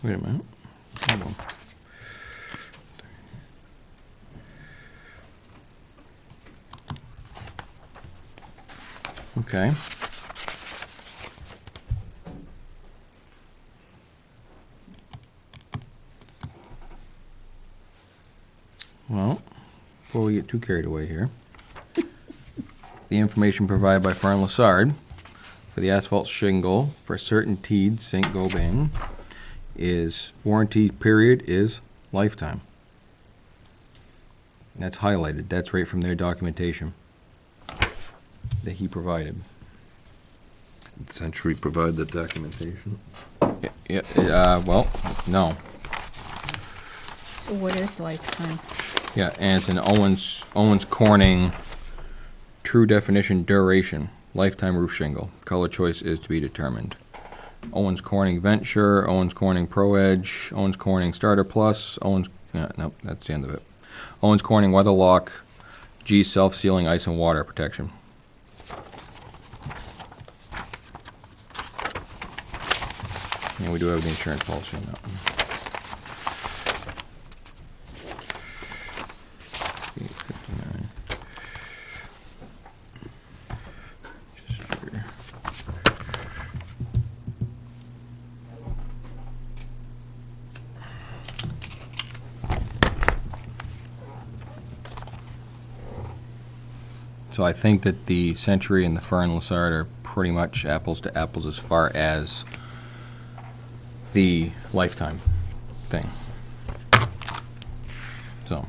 Wait a minute. Hold on. Okay. Well, before we get too carried away here, the information provided by Fern Lassard for the asphalt shingle for CertainTeed St. Gobain is, warranty period is lifetime. And that's highlighted. That's right from their documentation that he provided. Did Century provide the documentation? Well, no. So what is lifetime? Yeah, and it's an Owens Corning true definition duration, lifetime roof shingle. Color choice is to be determined. Owens Corning Venture, Owens Corning Pro Edge, Owens Corning Starter Plus, nope, that's the end of it. Owens Corning Weatherlock, G self-sealing ice and water protection. And we do have the insurance policy on that one. So I think that the Century and the Fern Lessard are pretty much apples to apples as far as the lifetime thing. So,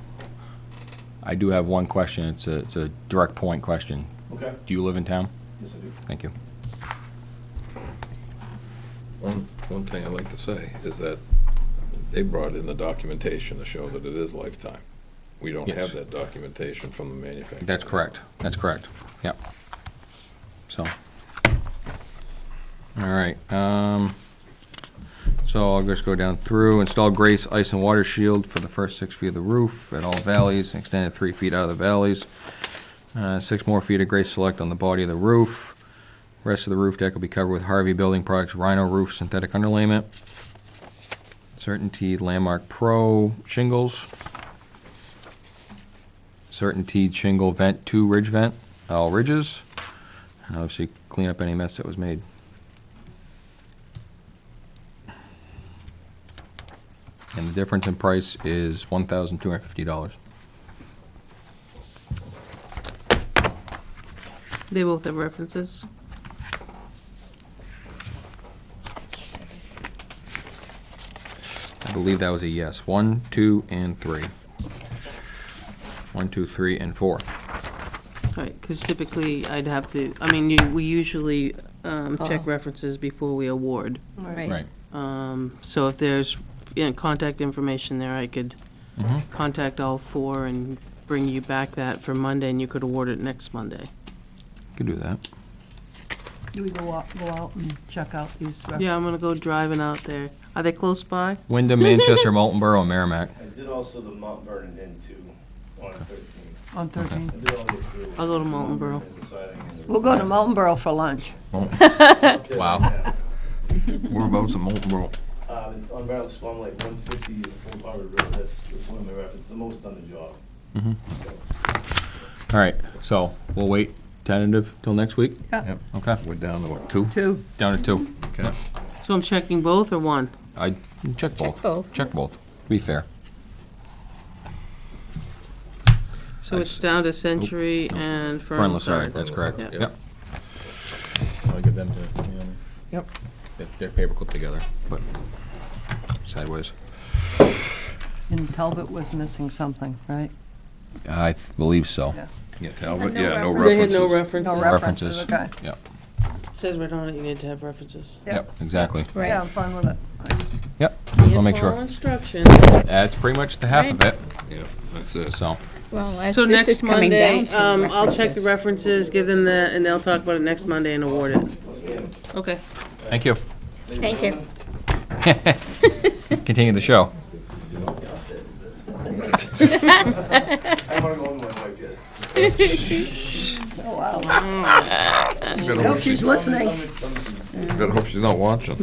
I do have one question. It's a direct point question. Okay. Do you live in town? Yes, I do. Thank you. One thing I'd like to say is that they brought in the documentation to show that it is lifetime. We don't Yes. have that documentation from the manufacturer. That's correct. That's correct. Yep. So, all right. So I'll just go down through. Install Grace ice and water shield for the first 6 feet of the roof at all valleys, extended 3 feet out of the valleys. 6 more feet of Grace Select on the body of the roof. Rest of the roof deck will be covered with Harvey Building Products Rhino Roof synthetic underlayment. CertainTeed Landmark Pro shingles. CertainTeed shingle vent 2 ridge vent, all ridges. And obviously clean up any mess that was made. And the difference in price is $1,250. They both have references. I believe that was a yes. 1, 2, and 3. 1, 2, 3, and 4. Right, because typically I'd have to, we usually check references before we award. Right. So if there's contact information there, I could contact all 4 and bring you back that for Monday, and you could award it next Monday. Could do that. Do we go out and check out these? Yeah, I'm gonna go driving out there. Are they close by? Wyndham, Manchester, Moultonboro, and Merrimack. I did also the Mount Vernon Inn too, on 13. On 13. I did all those three. I'll go to Moultonboro. And the siding and the- We'll go to Moultonboro for lunch. Wow. Whereabouts in Moultonboro? It's on Barrel Swam Lake, 150 Old Harvard Road. That's one of my references, the most done the job. All right, so we'll wait tentative till next week? Yeah. Yep. Okay, We're down to what, 2? 2. down to 2. Okay. So I'm checking both or one? I check both. both. Check both. Be fair. So it's down to Century and Fern Fern Lessard, Lessard. that's correct. Yep. Yep. I'll give them to, Yep. They're paper clipped together, but sideways. And Talbot was missing something, right? I believe so. Yeah. Yeah, Talbot, No yeah, no They had references. no references. No References. Okay. Yep, It says right on it, you need to have references. yep, exactly. Right. Yeah, I'm fine with it. I just- Yep, just want to make Follow sure. instructions. That's pretty much the half of it, Yeah, that's it. so. Well, as So this next is coming Monday, down to I'll check the references. references, give them that, and they'll talk about it next Monday and award it. Okay. Thank you. Thank you. Continue the show. I want to go home with my wife yet. Oh, wow. Better I hope she's listening. Better hope she's not watching.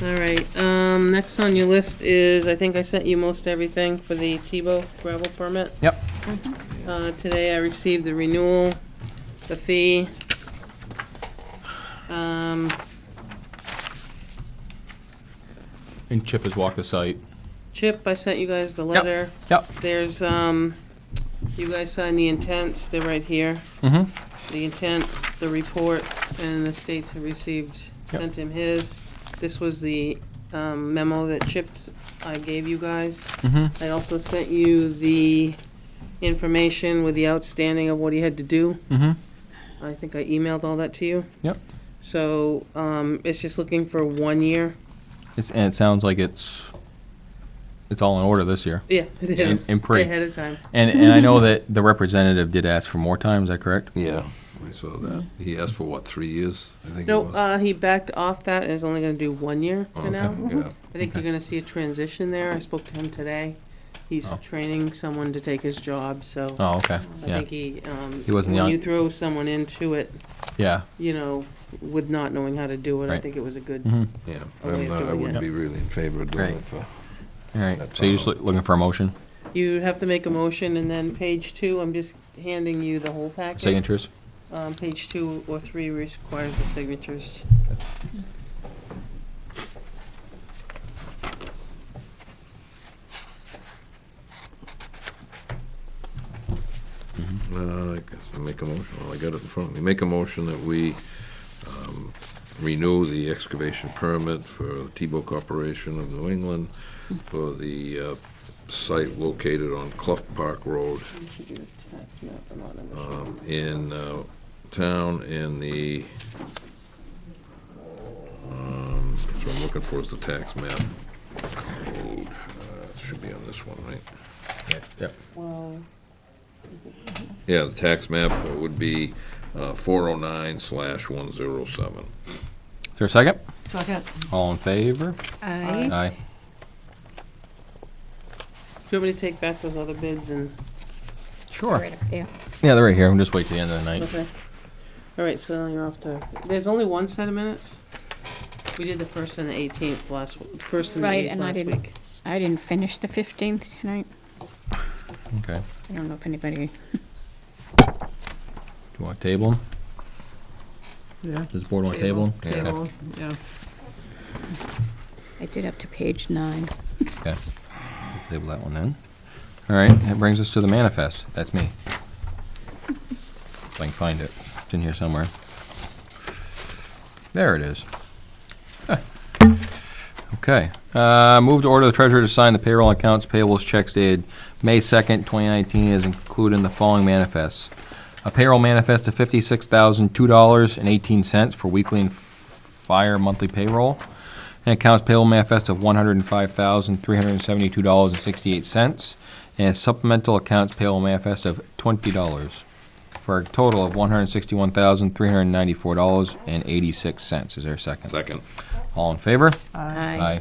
All right, next on your list is, I think I sent you most everything for the Tebow gravel permit. Yep. Today I received the renewal, the fee. And Chip has walked the site. Chip, I sent you guys the letter. Yep. There's, you guys signed the intents, they're right here. Mm-hmm. the intent, the report, and the states have received, sent him his. This was the memo that Chip, I gave you guys. I also sent you the information with the outstanding of what he had to do. I think I emailed all that to you. Yep. So, it's just looking for 1 year. And it sounds like it's all in order this year. Yeah, it is. in pre. Ahead of time. And I know that the representative did ask for more time, is that correct? Yeah, I saw that. He asked for what, 3 years, I think it No, was? he backed off that and is only gonna do 1 year for Okay, now. yeah. I think you're gonna see a transition there. I spoke to him today. He's Oh. training someone to take his job, so Oh, okay, I yeah, think He wasn't when young. you throw someone into it, yeah. you know, with not knowing how to do it, I Right. think it was a good. Mhm. Yeah, A way of I doing wouldn't it. be really in favor of doing Right. it for, All right, That's so you're just all. looking for a motion, You have to make a motion, and then page 2, I'm just handing you the whole packet. signatures? Page 2 or 3 requires the signatures. I guess I'll make a motion, well, I got it in front of me. Make a motion that we renew the excavation permit for Tebow Corporation of New England for the site located on Clough Park Road You should do the tax map, I'm not number sure. in town in the, so I'm looking for is the tax map code. It should be on this one, right? Yep. Well, Yeah, the tax map would be 409/107. Is there a second? Second. All in favor? Aye. Aye. do you want me to take back those other bids and? Sure. Right up there. Yeah, they're right here, we'll just wait till the end of the night. Okay. All right, so now you're off to, there's only one set of minutes? We did the first and the 18th first and the Right, 8th and I last didn't, week. I didn't finish the 15th tonight. Okay. I don't know if anybody, Do you want to table them? Yeah. Does the board want to table them? Table, yeah. I did up to page 9. Okay. Table that one then. All right, that brings us to the manifest. That's me. If I can find it. It's in here somewhere. There it is. Huh. Okay. Move to order the treasurer to sign the payroll and accounts payables checks dated May 2nd, 2019 as included in the following manifests. A payroll manifest of $56,002.18 for weekly and fire monthly payroll. An accounts payable manifest of $105,372.68. And a supplemental accounts payable manifest of $20 for a total of $161,394.86. Is there a second? Second. All in favor? Aye.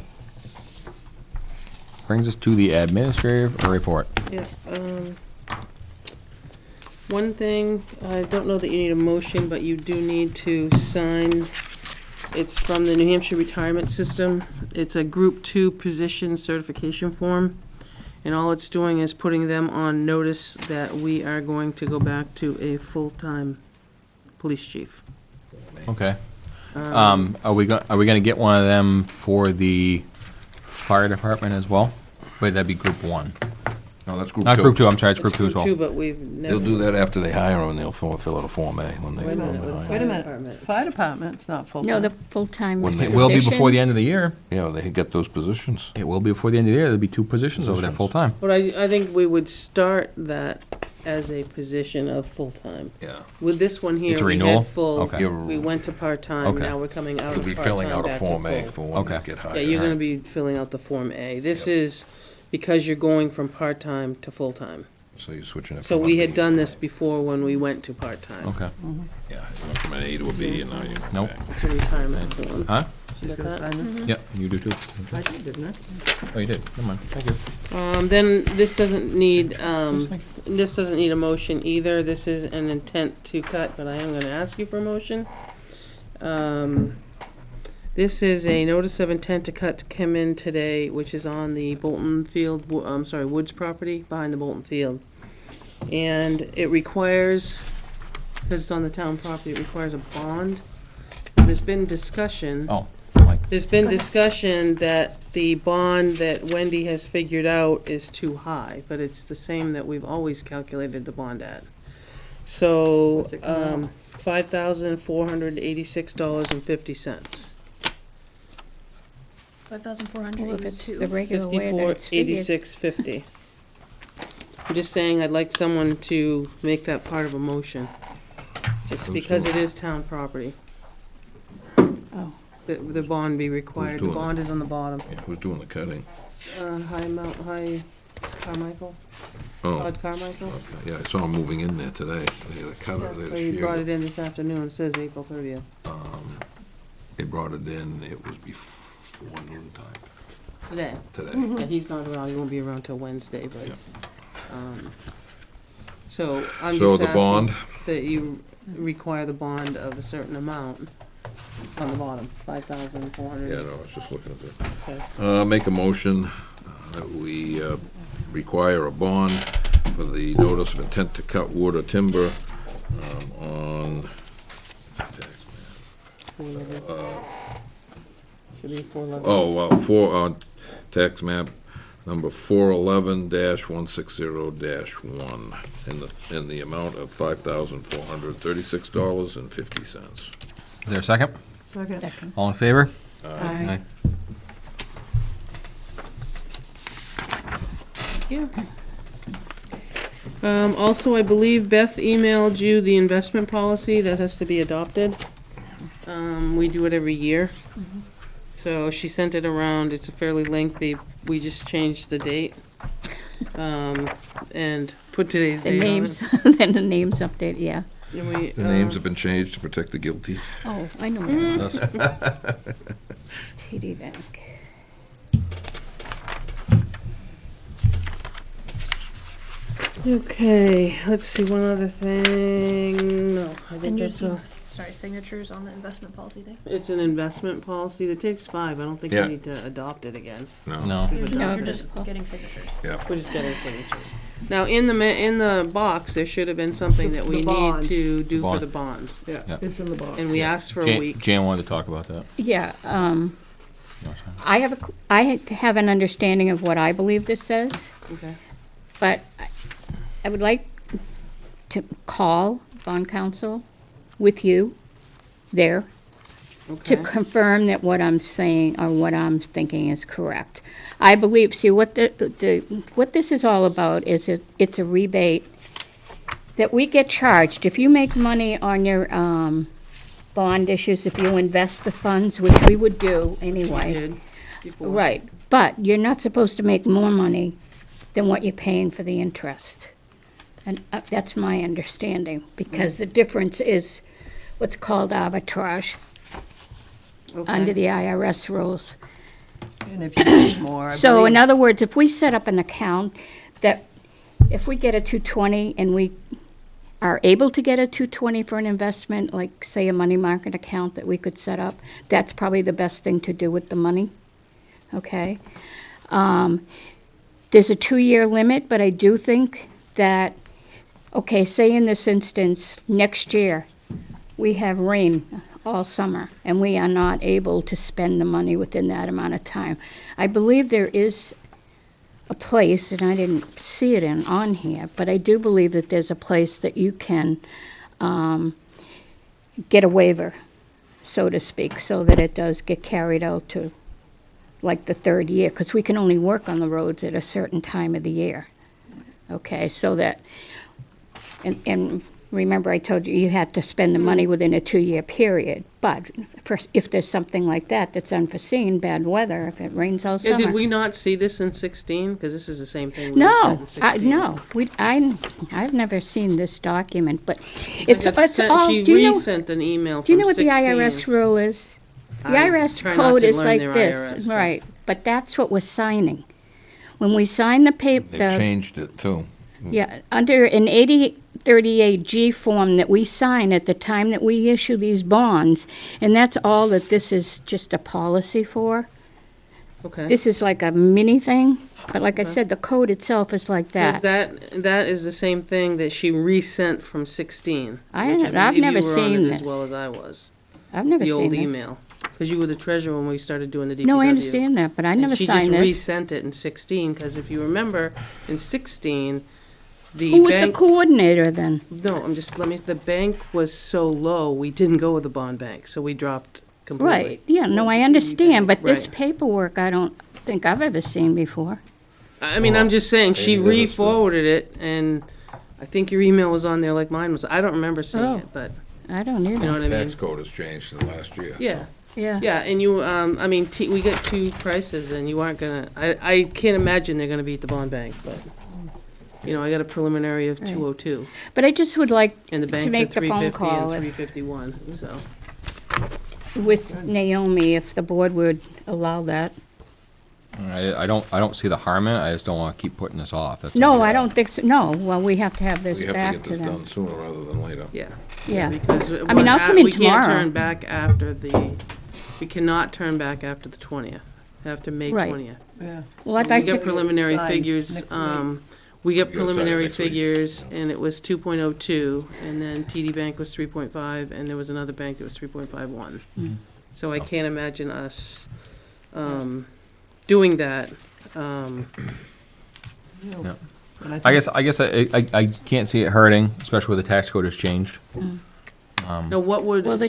Brings us to the administrative report. Yes, one thing, I don't know that you need a motion, but you do need to sign. It's from the New Hampshire Retirement System. It's a Group 2 position certification form. And all it's doing is putting them on notice that we are going to go back to a full-time police chief. Okay. Are we gonna get one of them for the fire department as well? Wait, that'd be group 1. No, that's group 2. Not group 2, I'm sorry, it's group 2 as well. Group 2, but we've never. They'll do that after they hire them, and they'll fill out a Form A when they. Wait a minute, with hire Wait a them. minute. Department. Fire department's not full-time. No, the full-time When they- It will be before the end of the year. Yeah, they get those positions. It will be before the end of the year. There'll be 2 positions over there full-time. But I think we would start that as a position of full-time. Yeah. With this one here, It's a we renewal? had full, Okay. we went to part-time, Okay. now we're coming out You'll of be part-time filling out a back to Form A full. for when they Okay. get hired. Yeah, you're gonna Alright. be filling out the Form A. This Yep. is because you're going from part-time to full-time. So you're switching it. So from we a had B. done this before when we went to part-time. Okay. Yeah, you went from an A to a B, and now you're. Nope. It's a retirement form. Huh? You got that? Yep, you do too. I did, didn't I? Oh, you did. Never mind. Thank you. Then this doesn't need, this doesn't need a motion either. This is an intent to cut, but I am gonna ask you for a motion. This is a notice of intent to cut to come in today, which is on the Bolton Field, Woods property behind the Bolton Field. And it requires, because it's on the town property, it requires a bond. There's been discussion. Oh, Mike. There's been discussion that the bond that Wendy has figured out is too high, but it's the same that we've always calculated the bond at. So, What's it come out? $5,486.50. 5,482. Well, if it's the regular way that it's figured. 5486.50. I'm just saying, I'd like someone to make that part of a motion, just Who's because doing it is town property. Oh. The bond be required, the doing it? bond is on the bottom. Yeah, who's doing the cutting? High Carmichael, Oh, Todd Carmichael. okay, yeah, I saw him moving in there today. They had a cutter, they had So a he brought it shear. in this afternoon, it says April 30th. They brought it in, it was before noon time Today. today. Yeah, he's not around, he won't be around till Wednesday, but, Yeah. so I'm So just the bond, asking that you require the bond of a certain amount. It's on the bottom, yeah, 5,400. no, I was just looking at this. Okay. Make a motion that we require a bond for the notice of intent to cut wood or timber on, Should be 411. tax map number 411-160-1 in the amount of $5,436.50. Is there a second? Okay. Second. All in favor? Aye. Yeah. Also, I believe Beth emailed you the investment policy that has to be adopted. We do it every year. So she sent it around, it's a fairly lengthy, we just changed the date. And put today's The date on it. names, then the names update, yeah. And we, The names have been changed to protect the guilty. Oh, I know. That's- TD Bank. Okay, let's see, one other thing, no, I And think you that's all. sorry, signatures on the investment policy thing. It's an investment policy that takes 5, I don't think we Yeah. need to adopt it again. No. We've No, adopted You're it. just getting signatures. We're just getting signatures. Now, in the box, there should have been something that we The bond. need to do for Bond. the bond. Yeah, Yeah. it's in the box. And we asked for a Jan, week. Jan wanted to talk about that. Yeah, You want to say? I have an understanding of what I believe this says, Okay. but I would like to call bond counsel with you there to Okay. confirm that what I'm saying or what I'm thinking is correct. I believe, see, what what this is all about is it's a rebate that we get charged. If you make money on your bond issues, if you invest the funds, which we would do anyway. Did before. Right, but you're not supposed to make more money than what you're paying for the interest. And that's my understanding, because the difference is what's called arbitrage under Okay. the IRS rules. And if you need more, I So in believe, other words, if we set up an account that, if we get a 220 and we are able to get a 220 for an investment, like say a money market account that we could set up, that's probably the best thing to do with the money, okay? There's a 2-year limit, but I do think that, okay, say in this instance, next year, we have rain all summer, and we are not able to spend the money within that amount of time. I believe there is a place, and I didn't see it on here, but I do believe that there's a place that you can get a waiver, so to speak, so that it does get carried out to like the 3rd year, because we can only work on the roads at a certain time of the year. Okay, so that, and remember I told you you had to spend the money within a 2-year period, but if there's something like that that's unforeseen, bad weather, if it rains all Yeah, summer. did we not see this in 16? Because this is the same thing we had No, in 16. no, I've never seen this document, but I it's got it's sent- all, She do you know, resent an email do you know from what the 16. IRS rule is? The I IRS try not code to is learn like their this, IRS stuff. right, but that's what we're signing. When we sign the paper. They've changed it too. Yeah, under an 8038G form that we sign at the time that we issue these bonds, and that's all that this is just a policy for. Okay. This is like a mini thing, but like I said, the code itself is like Because that. that is the same thing that she resent from 16. I- which I've believe never you were on seen it this. as well as I was. I've never The seen old this. email. Because you were the treasurer when we started doing the DPW. No, I understand that, but I And never she signed just this. resent it in 16, because if you remember, in 16, Who was the bank, coordinator then? no, the bank was so low, we didn't go with the bond bank, so we dropped completely. Right, yeah, no, I understand, but this Right. paperwork I don't think I've ever seen before. I mean, I'm just saying, she maybe that is the- re-forwarded it, and I think your email was on there like mine was. I don't remember seeing Oh. it, but, I don't you know either. what I mean? Tax code has changed in the last year. so- Yeah. Yeah. Yeah, and you, I mean, we get two prices, and you aren't gonna, I can't imagine they're gonna beat the bond bank, but, you know, I got a preliminary of Right. 202, But I just would like and the to bank's make at the phone 350 call and if- 351, so. with Naomi, if the board would allow that. I don't see the harm in it, I just don't wanna keep putting this off, that's all. No, I don't think so, no, well, we have to have this We have to back get to this them. done sooner rather than later. Yeah. Yeah, Because I mean, I'll come in we can't tomorrow. turn back after we cannot turn back after the 20th, after May Right. 20th. Yeah. well, I'd We like get to, preliminary Sign figures, next week. we get You gotta sign it preliminary next week. figures, and it was 2.02, and then TD Bank was 3.5, and there was another bank that was 3.51. Mm-hmm. So I can't imagine us, doing that, Yeah. And I guess I can't see it hurting, especially with the tax code has changed. now what Well, would, the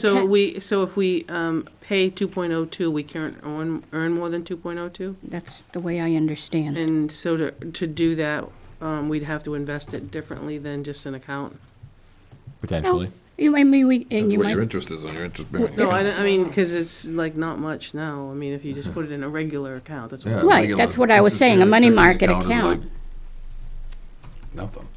so if we, pay 2.02, we can't earn more than 2.02? that's the way I understand. And so to do that, we'd have to invest it differently than just an account? Potentially. You, I mean, we, and Depends you what your might, interest is on your interest bearing. No, account. I mean, because it's like not much now. I mean, if you just put it in a regular account, that's what Yeah. I'm right, regular that's what I was saying, a money checking market account is account, like Nothing.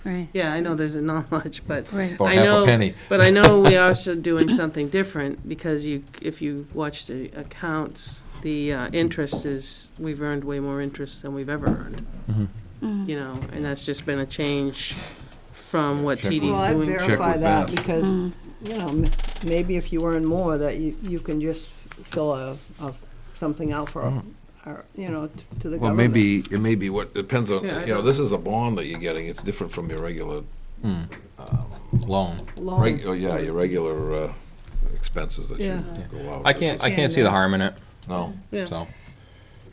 right, Yeah, I know there's not much, but right. About I half know, a penny. but I know we are also doing something different because if you watch the accounts, the interest is, we've earned way more interest than we've ever earned. Mm-hmm. You know, and that's just been a change from what Check. TD's Well, I'd doing. verify with that Beth. because, Mm. you know, maybe if you earn more, that you can just fill something out for, you know, to the Well, government. it may be what, depends on, Yeah, I you know, don't- this is a bond that you're getting, it's different from your regular, Loan. Loan. your regular expenses that you Yeah. go out. I can't see the harm in it, No. Yeah. so.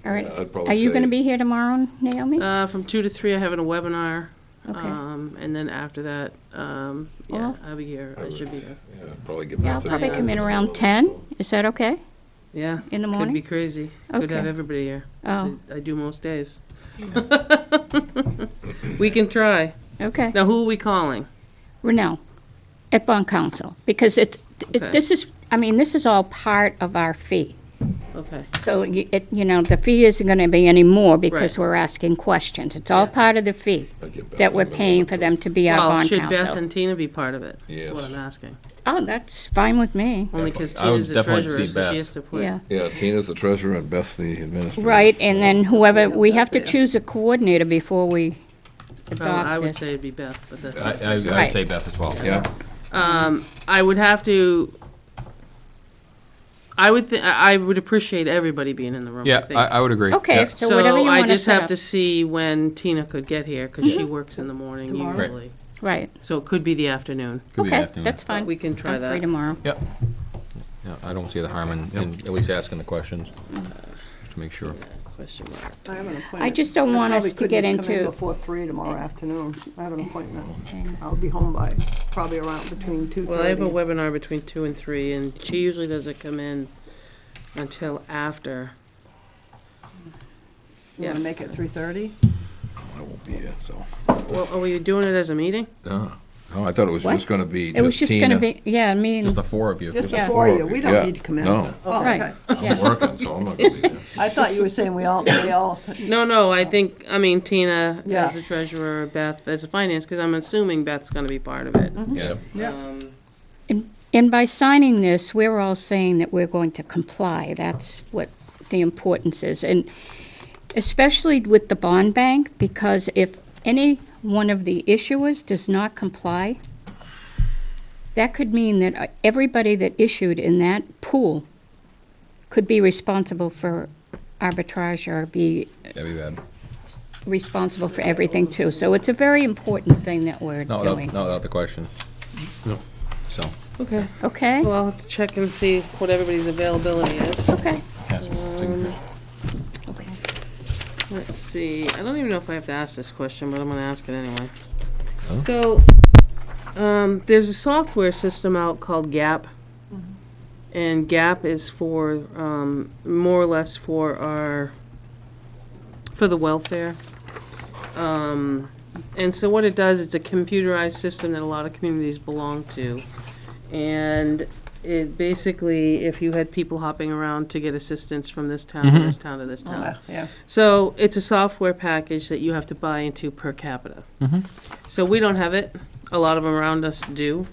All right, I'd probably are you gonna say- be here tomorrow, Naomi? From 2 to 3, I have a webinar. Okay. And then after that, yeah, Well- I'll be here. I should be there. Yeah, probably get Yeah, I'll Beth in probably there. come in around 10, is that okay? Yeah. In the Could morning? be crazy. Could have Okay. everybody here. Oh, I do most days. We can try. okay. Now, who are we calling? Renell, at bond council, because Okay. this is, I mean, this is all part of our fee. Okay. So, you know, the fee isn't gonna be any more because Right. we're asking questions. It's all Yeah. part of the fee I'd get Beth that we're in there. paying for them to be our Well, bond should Beth counsel. and Tina be part of it? Yes. That's what I'm asking. Oh, that's fine with me, Only because I would Tina's the definitely treasurer, see so Beth. she has to put. yeah. Yeah, Tina's the treasurer and Beth's the administrator. Right, and then whoever, we have to there. choose a coordinator before we Probably, I adopt would this. say it'd be Beth, but that's. I'd Right. say Beth as well. Yeah, I would have to. I would appreciate everybody being in the room. I Yeah, think. I would agree. Okay, Yeah. so whatever you I wanna just set have up. to see when Tina could get here because she works in the morning Tomorrow? Right. usually. Right, So it could be the afternoon. Could be the okay, afternoon. that's But fine. we can try I'm free that. tomorrow. Yep. Yeah, I don't see the harm in at least asking the questions, just to make sure. Question mark. I have an appointment. I just don't want us probably to get couldn't come in into- before 3 tomorrow afternoon. I have an appointment. I'll be home by probably around between 2:30. Well, I have a webinar between 2 and 3, and she usually doesn't come in until after. You wanna make it 3:30? I won't be here, so. Well, are we doing it as a meeting? No, I thought it was What? just gonna be It was just just gonna Tina. be, yeah, me Just and, the four of you. Just the Yeah. four of you. We Yeah. don't need to come in. No. Oh, Right. okay. I'm working, so I'm not gonna be there. I thought you were saying we all, No, I think, Tina Yeah. as the treasurer, Beth as a finance, because I'm assuming Beth's gonna be part of it. Yeah. yeah. and by signing this, we're all saying that we're going to comply. That's what the importance is. And especially with the bond bank, because if any one of the issuers does not comply, that could mean that everybody that issued in that pool could be responsible for arbitrage or be That'd be bad. responsible for everything too. So it's a very important thing that we're Not doing. without the question. No. So, Okay. Okay, Well, I'll have to check and see what everybody's availability is. okay, yeah, signature. okay. Let's see, I don't even know if I have to ask this question, but I'm gonna ask it anyway. So, there's a software system out called GAP. And GAP is for, more or less for the welfare. And so what it does, it's a computerized system that a lot of communities belong to. And it basically, if you had people hopping around to get assistance from this town to this town to this town. Yeah. So it's a software package that you have to buy into per capita. So we don't have it. A lot of them around us do.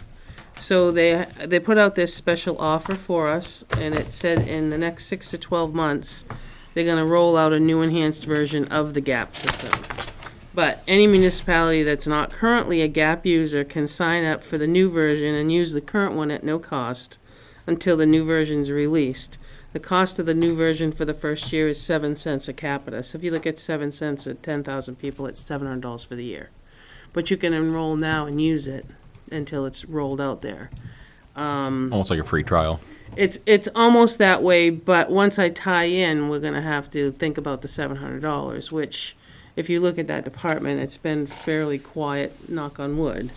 So they put out this special offer for us, and it said in the next 6 to 12 months, they're gonna roll out a new enhanced version of the GAP system. But any municipality that's not currently a GAP user can sign up for the new version and use the current one at no cost until the new version's released. The cost of the new version for the first year is 7 cents a capita. So if you look at 7 cents at 10,000 people, it's $700 for the year. But you can enroll now and use it until it's rolled out there. Almost like a free trial. It's almost that way, but once I tie in, we're gonna have to think about the $700, which, if you look at that department, it's been fairly quiet, knock on wood,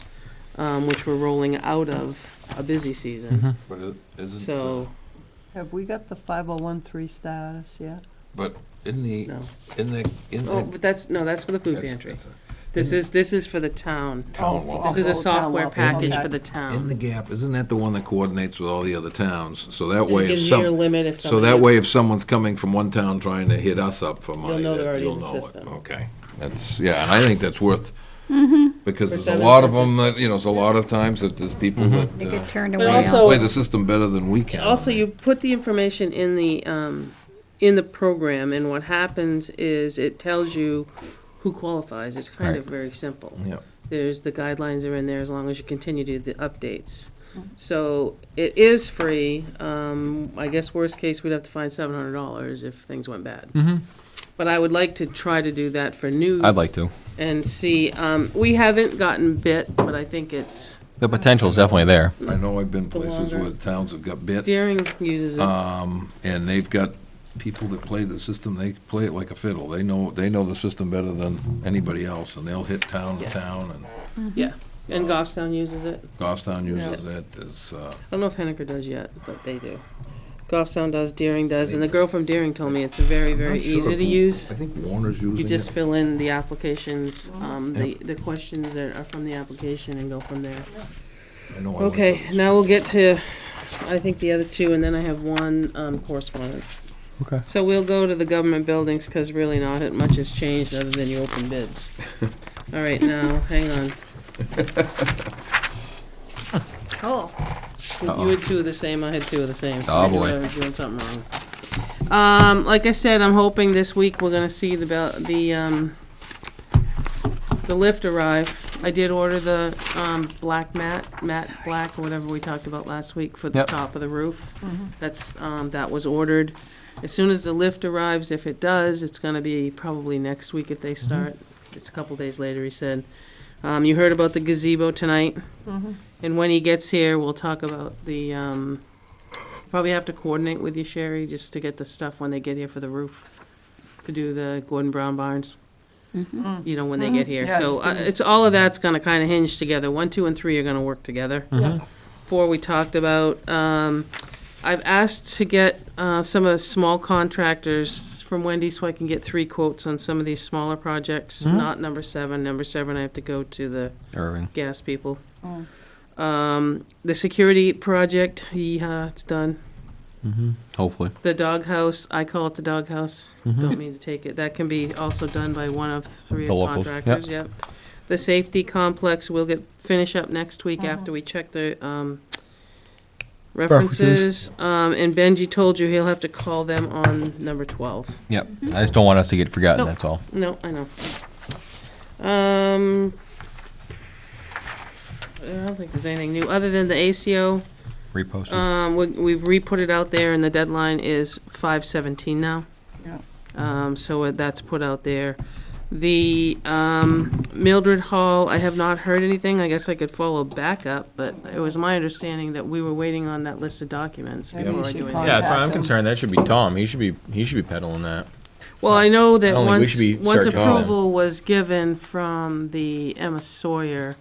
which we're rolling out of a busy season. But it isn't. So, Have we got the 501(c)(3) status yet? But in the, no. in the, in Oh, the. but that's for the food pantry. This is for the town. Town welfare. This is a software welfare, package okay. for the In town. the GAP, isn't that the one that coordinates with all the other towns? So that It way if gives you your some, limit if so somebody. that way if someone's coming from one town trying to hit us up for money, know they're that already you'll in the know it. system. Okay, that's, yeah, and I think that's worth, because For there's a 7 lot of cents. them that, there's a lot of times that there's people that They get turned But away. also- play the system better than we can. Also, you put the information in the program, and what happens is it tells you who qualifies. It's kind of very simple. Yeah. There's, the guidelines are in there as long as you continue to do the updates. So it is free. I guess worst case, we'd have to find $700 if things went bad. But I would like to try to do that for new I'd like to. and see. We haven't gotten bit, but I think it's, The potential is definitely there. I know I've been The places longer- where towns have got bit, Deering uses it. and they've got people that play the system, they play it like a fiddle. They know the system better than anybody else, and they'll hit town to Yeah. town, and Yeah, and Goffstown uses it. Goffstown uses it, there's, I don't know if Henniker does yet, but they do. Goffstown does, Deering does, and the girl from Deering told me it's very, very not sure easy to who- use. I think Warner's using it. You just fill in the applications, the questions that are from the application and go from there. I know I like Okay, those. now we'll get to, I think, the other two, and then I have one correspondence. Okay. So we'll go to the government buildings, because really not much has changed other than you open bids. All right, now, hang on. Oh, You had two of the same, I had two of the same. So Oh, maybe boy. I was doing something wrong. Like I said, I'm hoping this week we're gonna see the lift arrive. I did order the, black matte black, or whatever we talked about last week for the Yep. top of the roof. That's, that was ordered. As soon as the lift arrives, if it does, it's gonna be probably next week if they start. It's a couple days later, he said. You heard about the gazebo tonight? And when he gets here, we'll talk about the, probably have to coordinate with you, Sherry, just to get the stuff when they get here for the roof, to do the Gordon Brown barns. You know, when they get here. Yeah, So just give me- it's, all of that's gonna kinda hinge together. 1, 2, and 3 are gonna work together. 4 we talked about. I've asked to get some of the small contractors from Wendy so I can get 3 quotes on some of these smaller projects, not number 7. Number 7, I have to go to the Irving. gas people. The security project, yeah, it's done. Hopefully. The doghouse, I call it the doghouse, don't mean to take it. That can be also done by one of 3 The locals, contractors, yep. The safety complex, we'll finish up next week after we check the references. And Benji told you he'll have to call them on number 12. Yep. I just don't want us to get forgotten, Nope. that's all. No, I know. I don't think there's anything new, other than the ACO. Reposted. We've re-put it out there, and the deadline is 5/17 now. So that's put out there. The Mildred Hall, I have not heard anything. I guess I could follow back up, but it was my understanding that we were waiting on that list of documents Maybe before you I should do contact anything. Yeah, as far as I'm them. concerned, that should be Tom. He should be peddling that. Well, I know that I don't think we once, should be once searching all that. approval was given from the Emma Sawyer,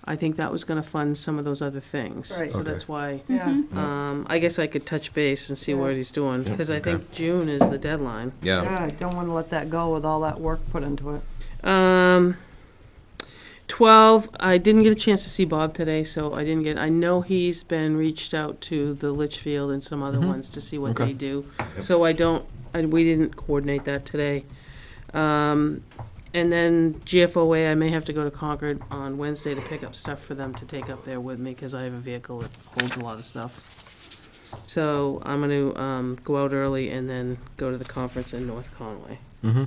I think that was gonna fund some of those other things. Right. So Okay. that's why, Yeah. I guess I could touch base and see what he's doing, because I okay. think June is the deadline. Yeah, Yeah, I don't wanna let that go with all that work put into it. 12, I didn't get a chance to see Bob today, so I know he's been reached out to the Litchfield and some other ones to see what Okay. they do. So we didn't coordinate that today. And then GFOA, I may have to go to Concord on Wednesday to pick up stuff for them to take up there with me, because I have a vehicle that holds a lot of stuff. So I'm gonna, go out early and then go to the conference in North Conway. Mm-hmm.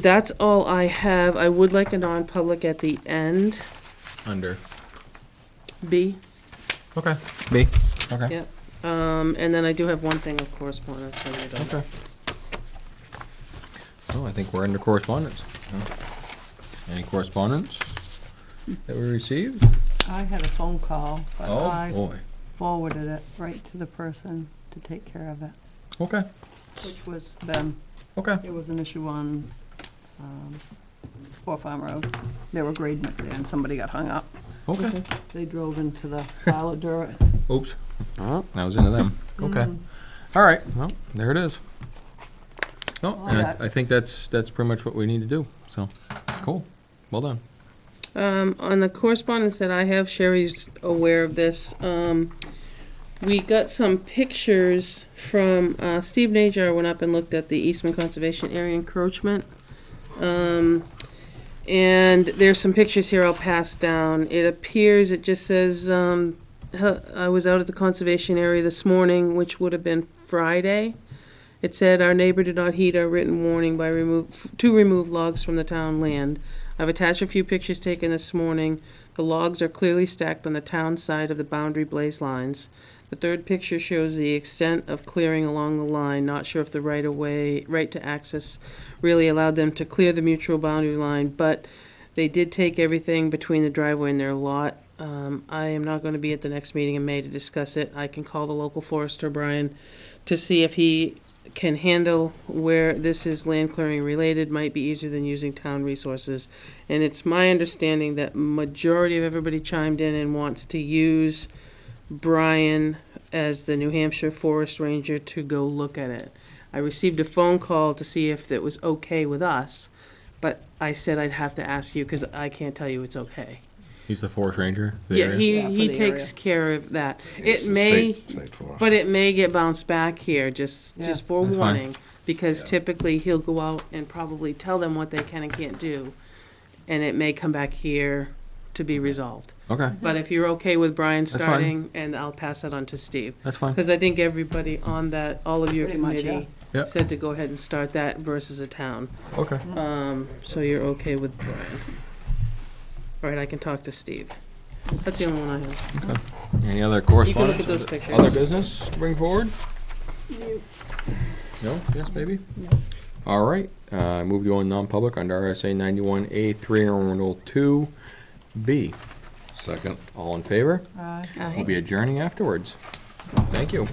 That's all I have. I would like a non-public at the end, Under. B. Okay. B. Okay. Yep. And then I do have one thing of correspondence. So we're done. Okay. Oh, I think we're under correspondence. Any correspondence that we received? I had a phone call, but Oh, I boy. forwarded it right to the person to take care of it, Okay. which was Ben. Okay. There was an issue on, Four Farm Road. They were grading it there and somebody got hung up. Okay. They drove into the pile of dirt. Oops. I was into them. Okay. All right. Well, there it is. No, All and that. I think that's pretty much what we need to do. So, cool. Well done. On the correspondence that I have, Sherry's aware of this. We got some pictures from, Steve Najar went up and looked at the Eastman Conservation Area encroachment. And there's some pictures here I'll pass down. It appears, it just says, I was out at the conservation area this morning, which would have been Friday. It said, "Our neighbor did not heed our written warning by to remove logs from the town land. I've attached a few pictures taken this morning. The logs are clearly stacked on the town side of the boundary blaze lines. The third picture shows the extent of clearing along the line. Not sure if the right to access really allowed them to clear the mutual boundary line, but they did take everything between the driveway and their lot. I am not going to be at the next meeting in May to discuss it. I can call the local forester, Brian, to see if he can handle where this is land clearing related. Might be easier than using town resources. And it's my understanding that majority of everybody chimed in and wants to use Brian as the New Hampshire Forest Ranger to go look at it. I received a phone call to see if it was okay with us, but I said I'd have to ask you because I can't tell you it's okay. He's the forest ranger. The Yeah, area? Yeah, he for the takes area. care of that. It's It the may, state forest. but it may get bounced back here, just Yeah. for That's fine. warning. Because Yeah. typically he'll go out and probably tell them what they can and can't do. And it may come back here to be resolved. Okay. But if you're okay with Brian That's fine. starting, and I'll pass that on to Steve. That's fine. Because I think everybody on that, all of your Pretty much, committee yeah. said to go ahead and start that versus a town. Okay. So you're okay with Brian. All right, I can talk to Steve. That's the only one I have. Any other You can correspondence? look at those pictures. Other business to bring forward? No? Yes, maybe? All right. Move to go in non-public under RSA 91A3 Article 2B. Second. All in favor? Aye. We'll be adjourning afterwards. Thank you.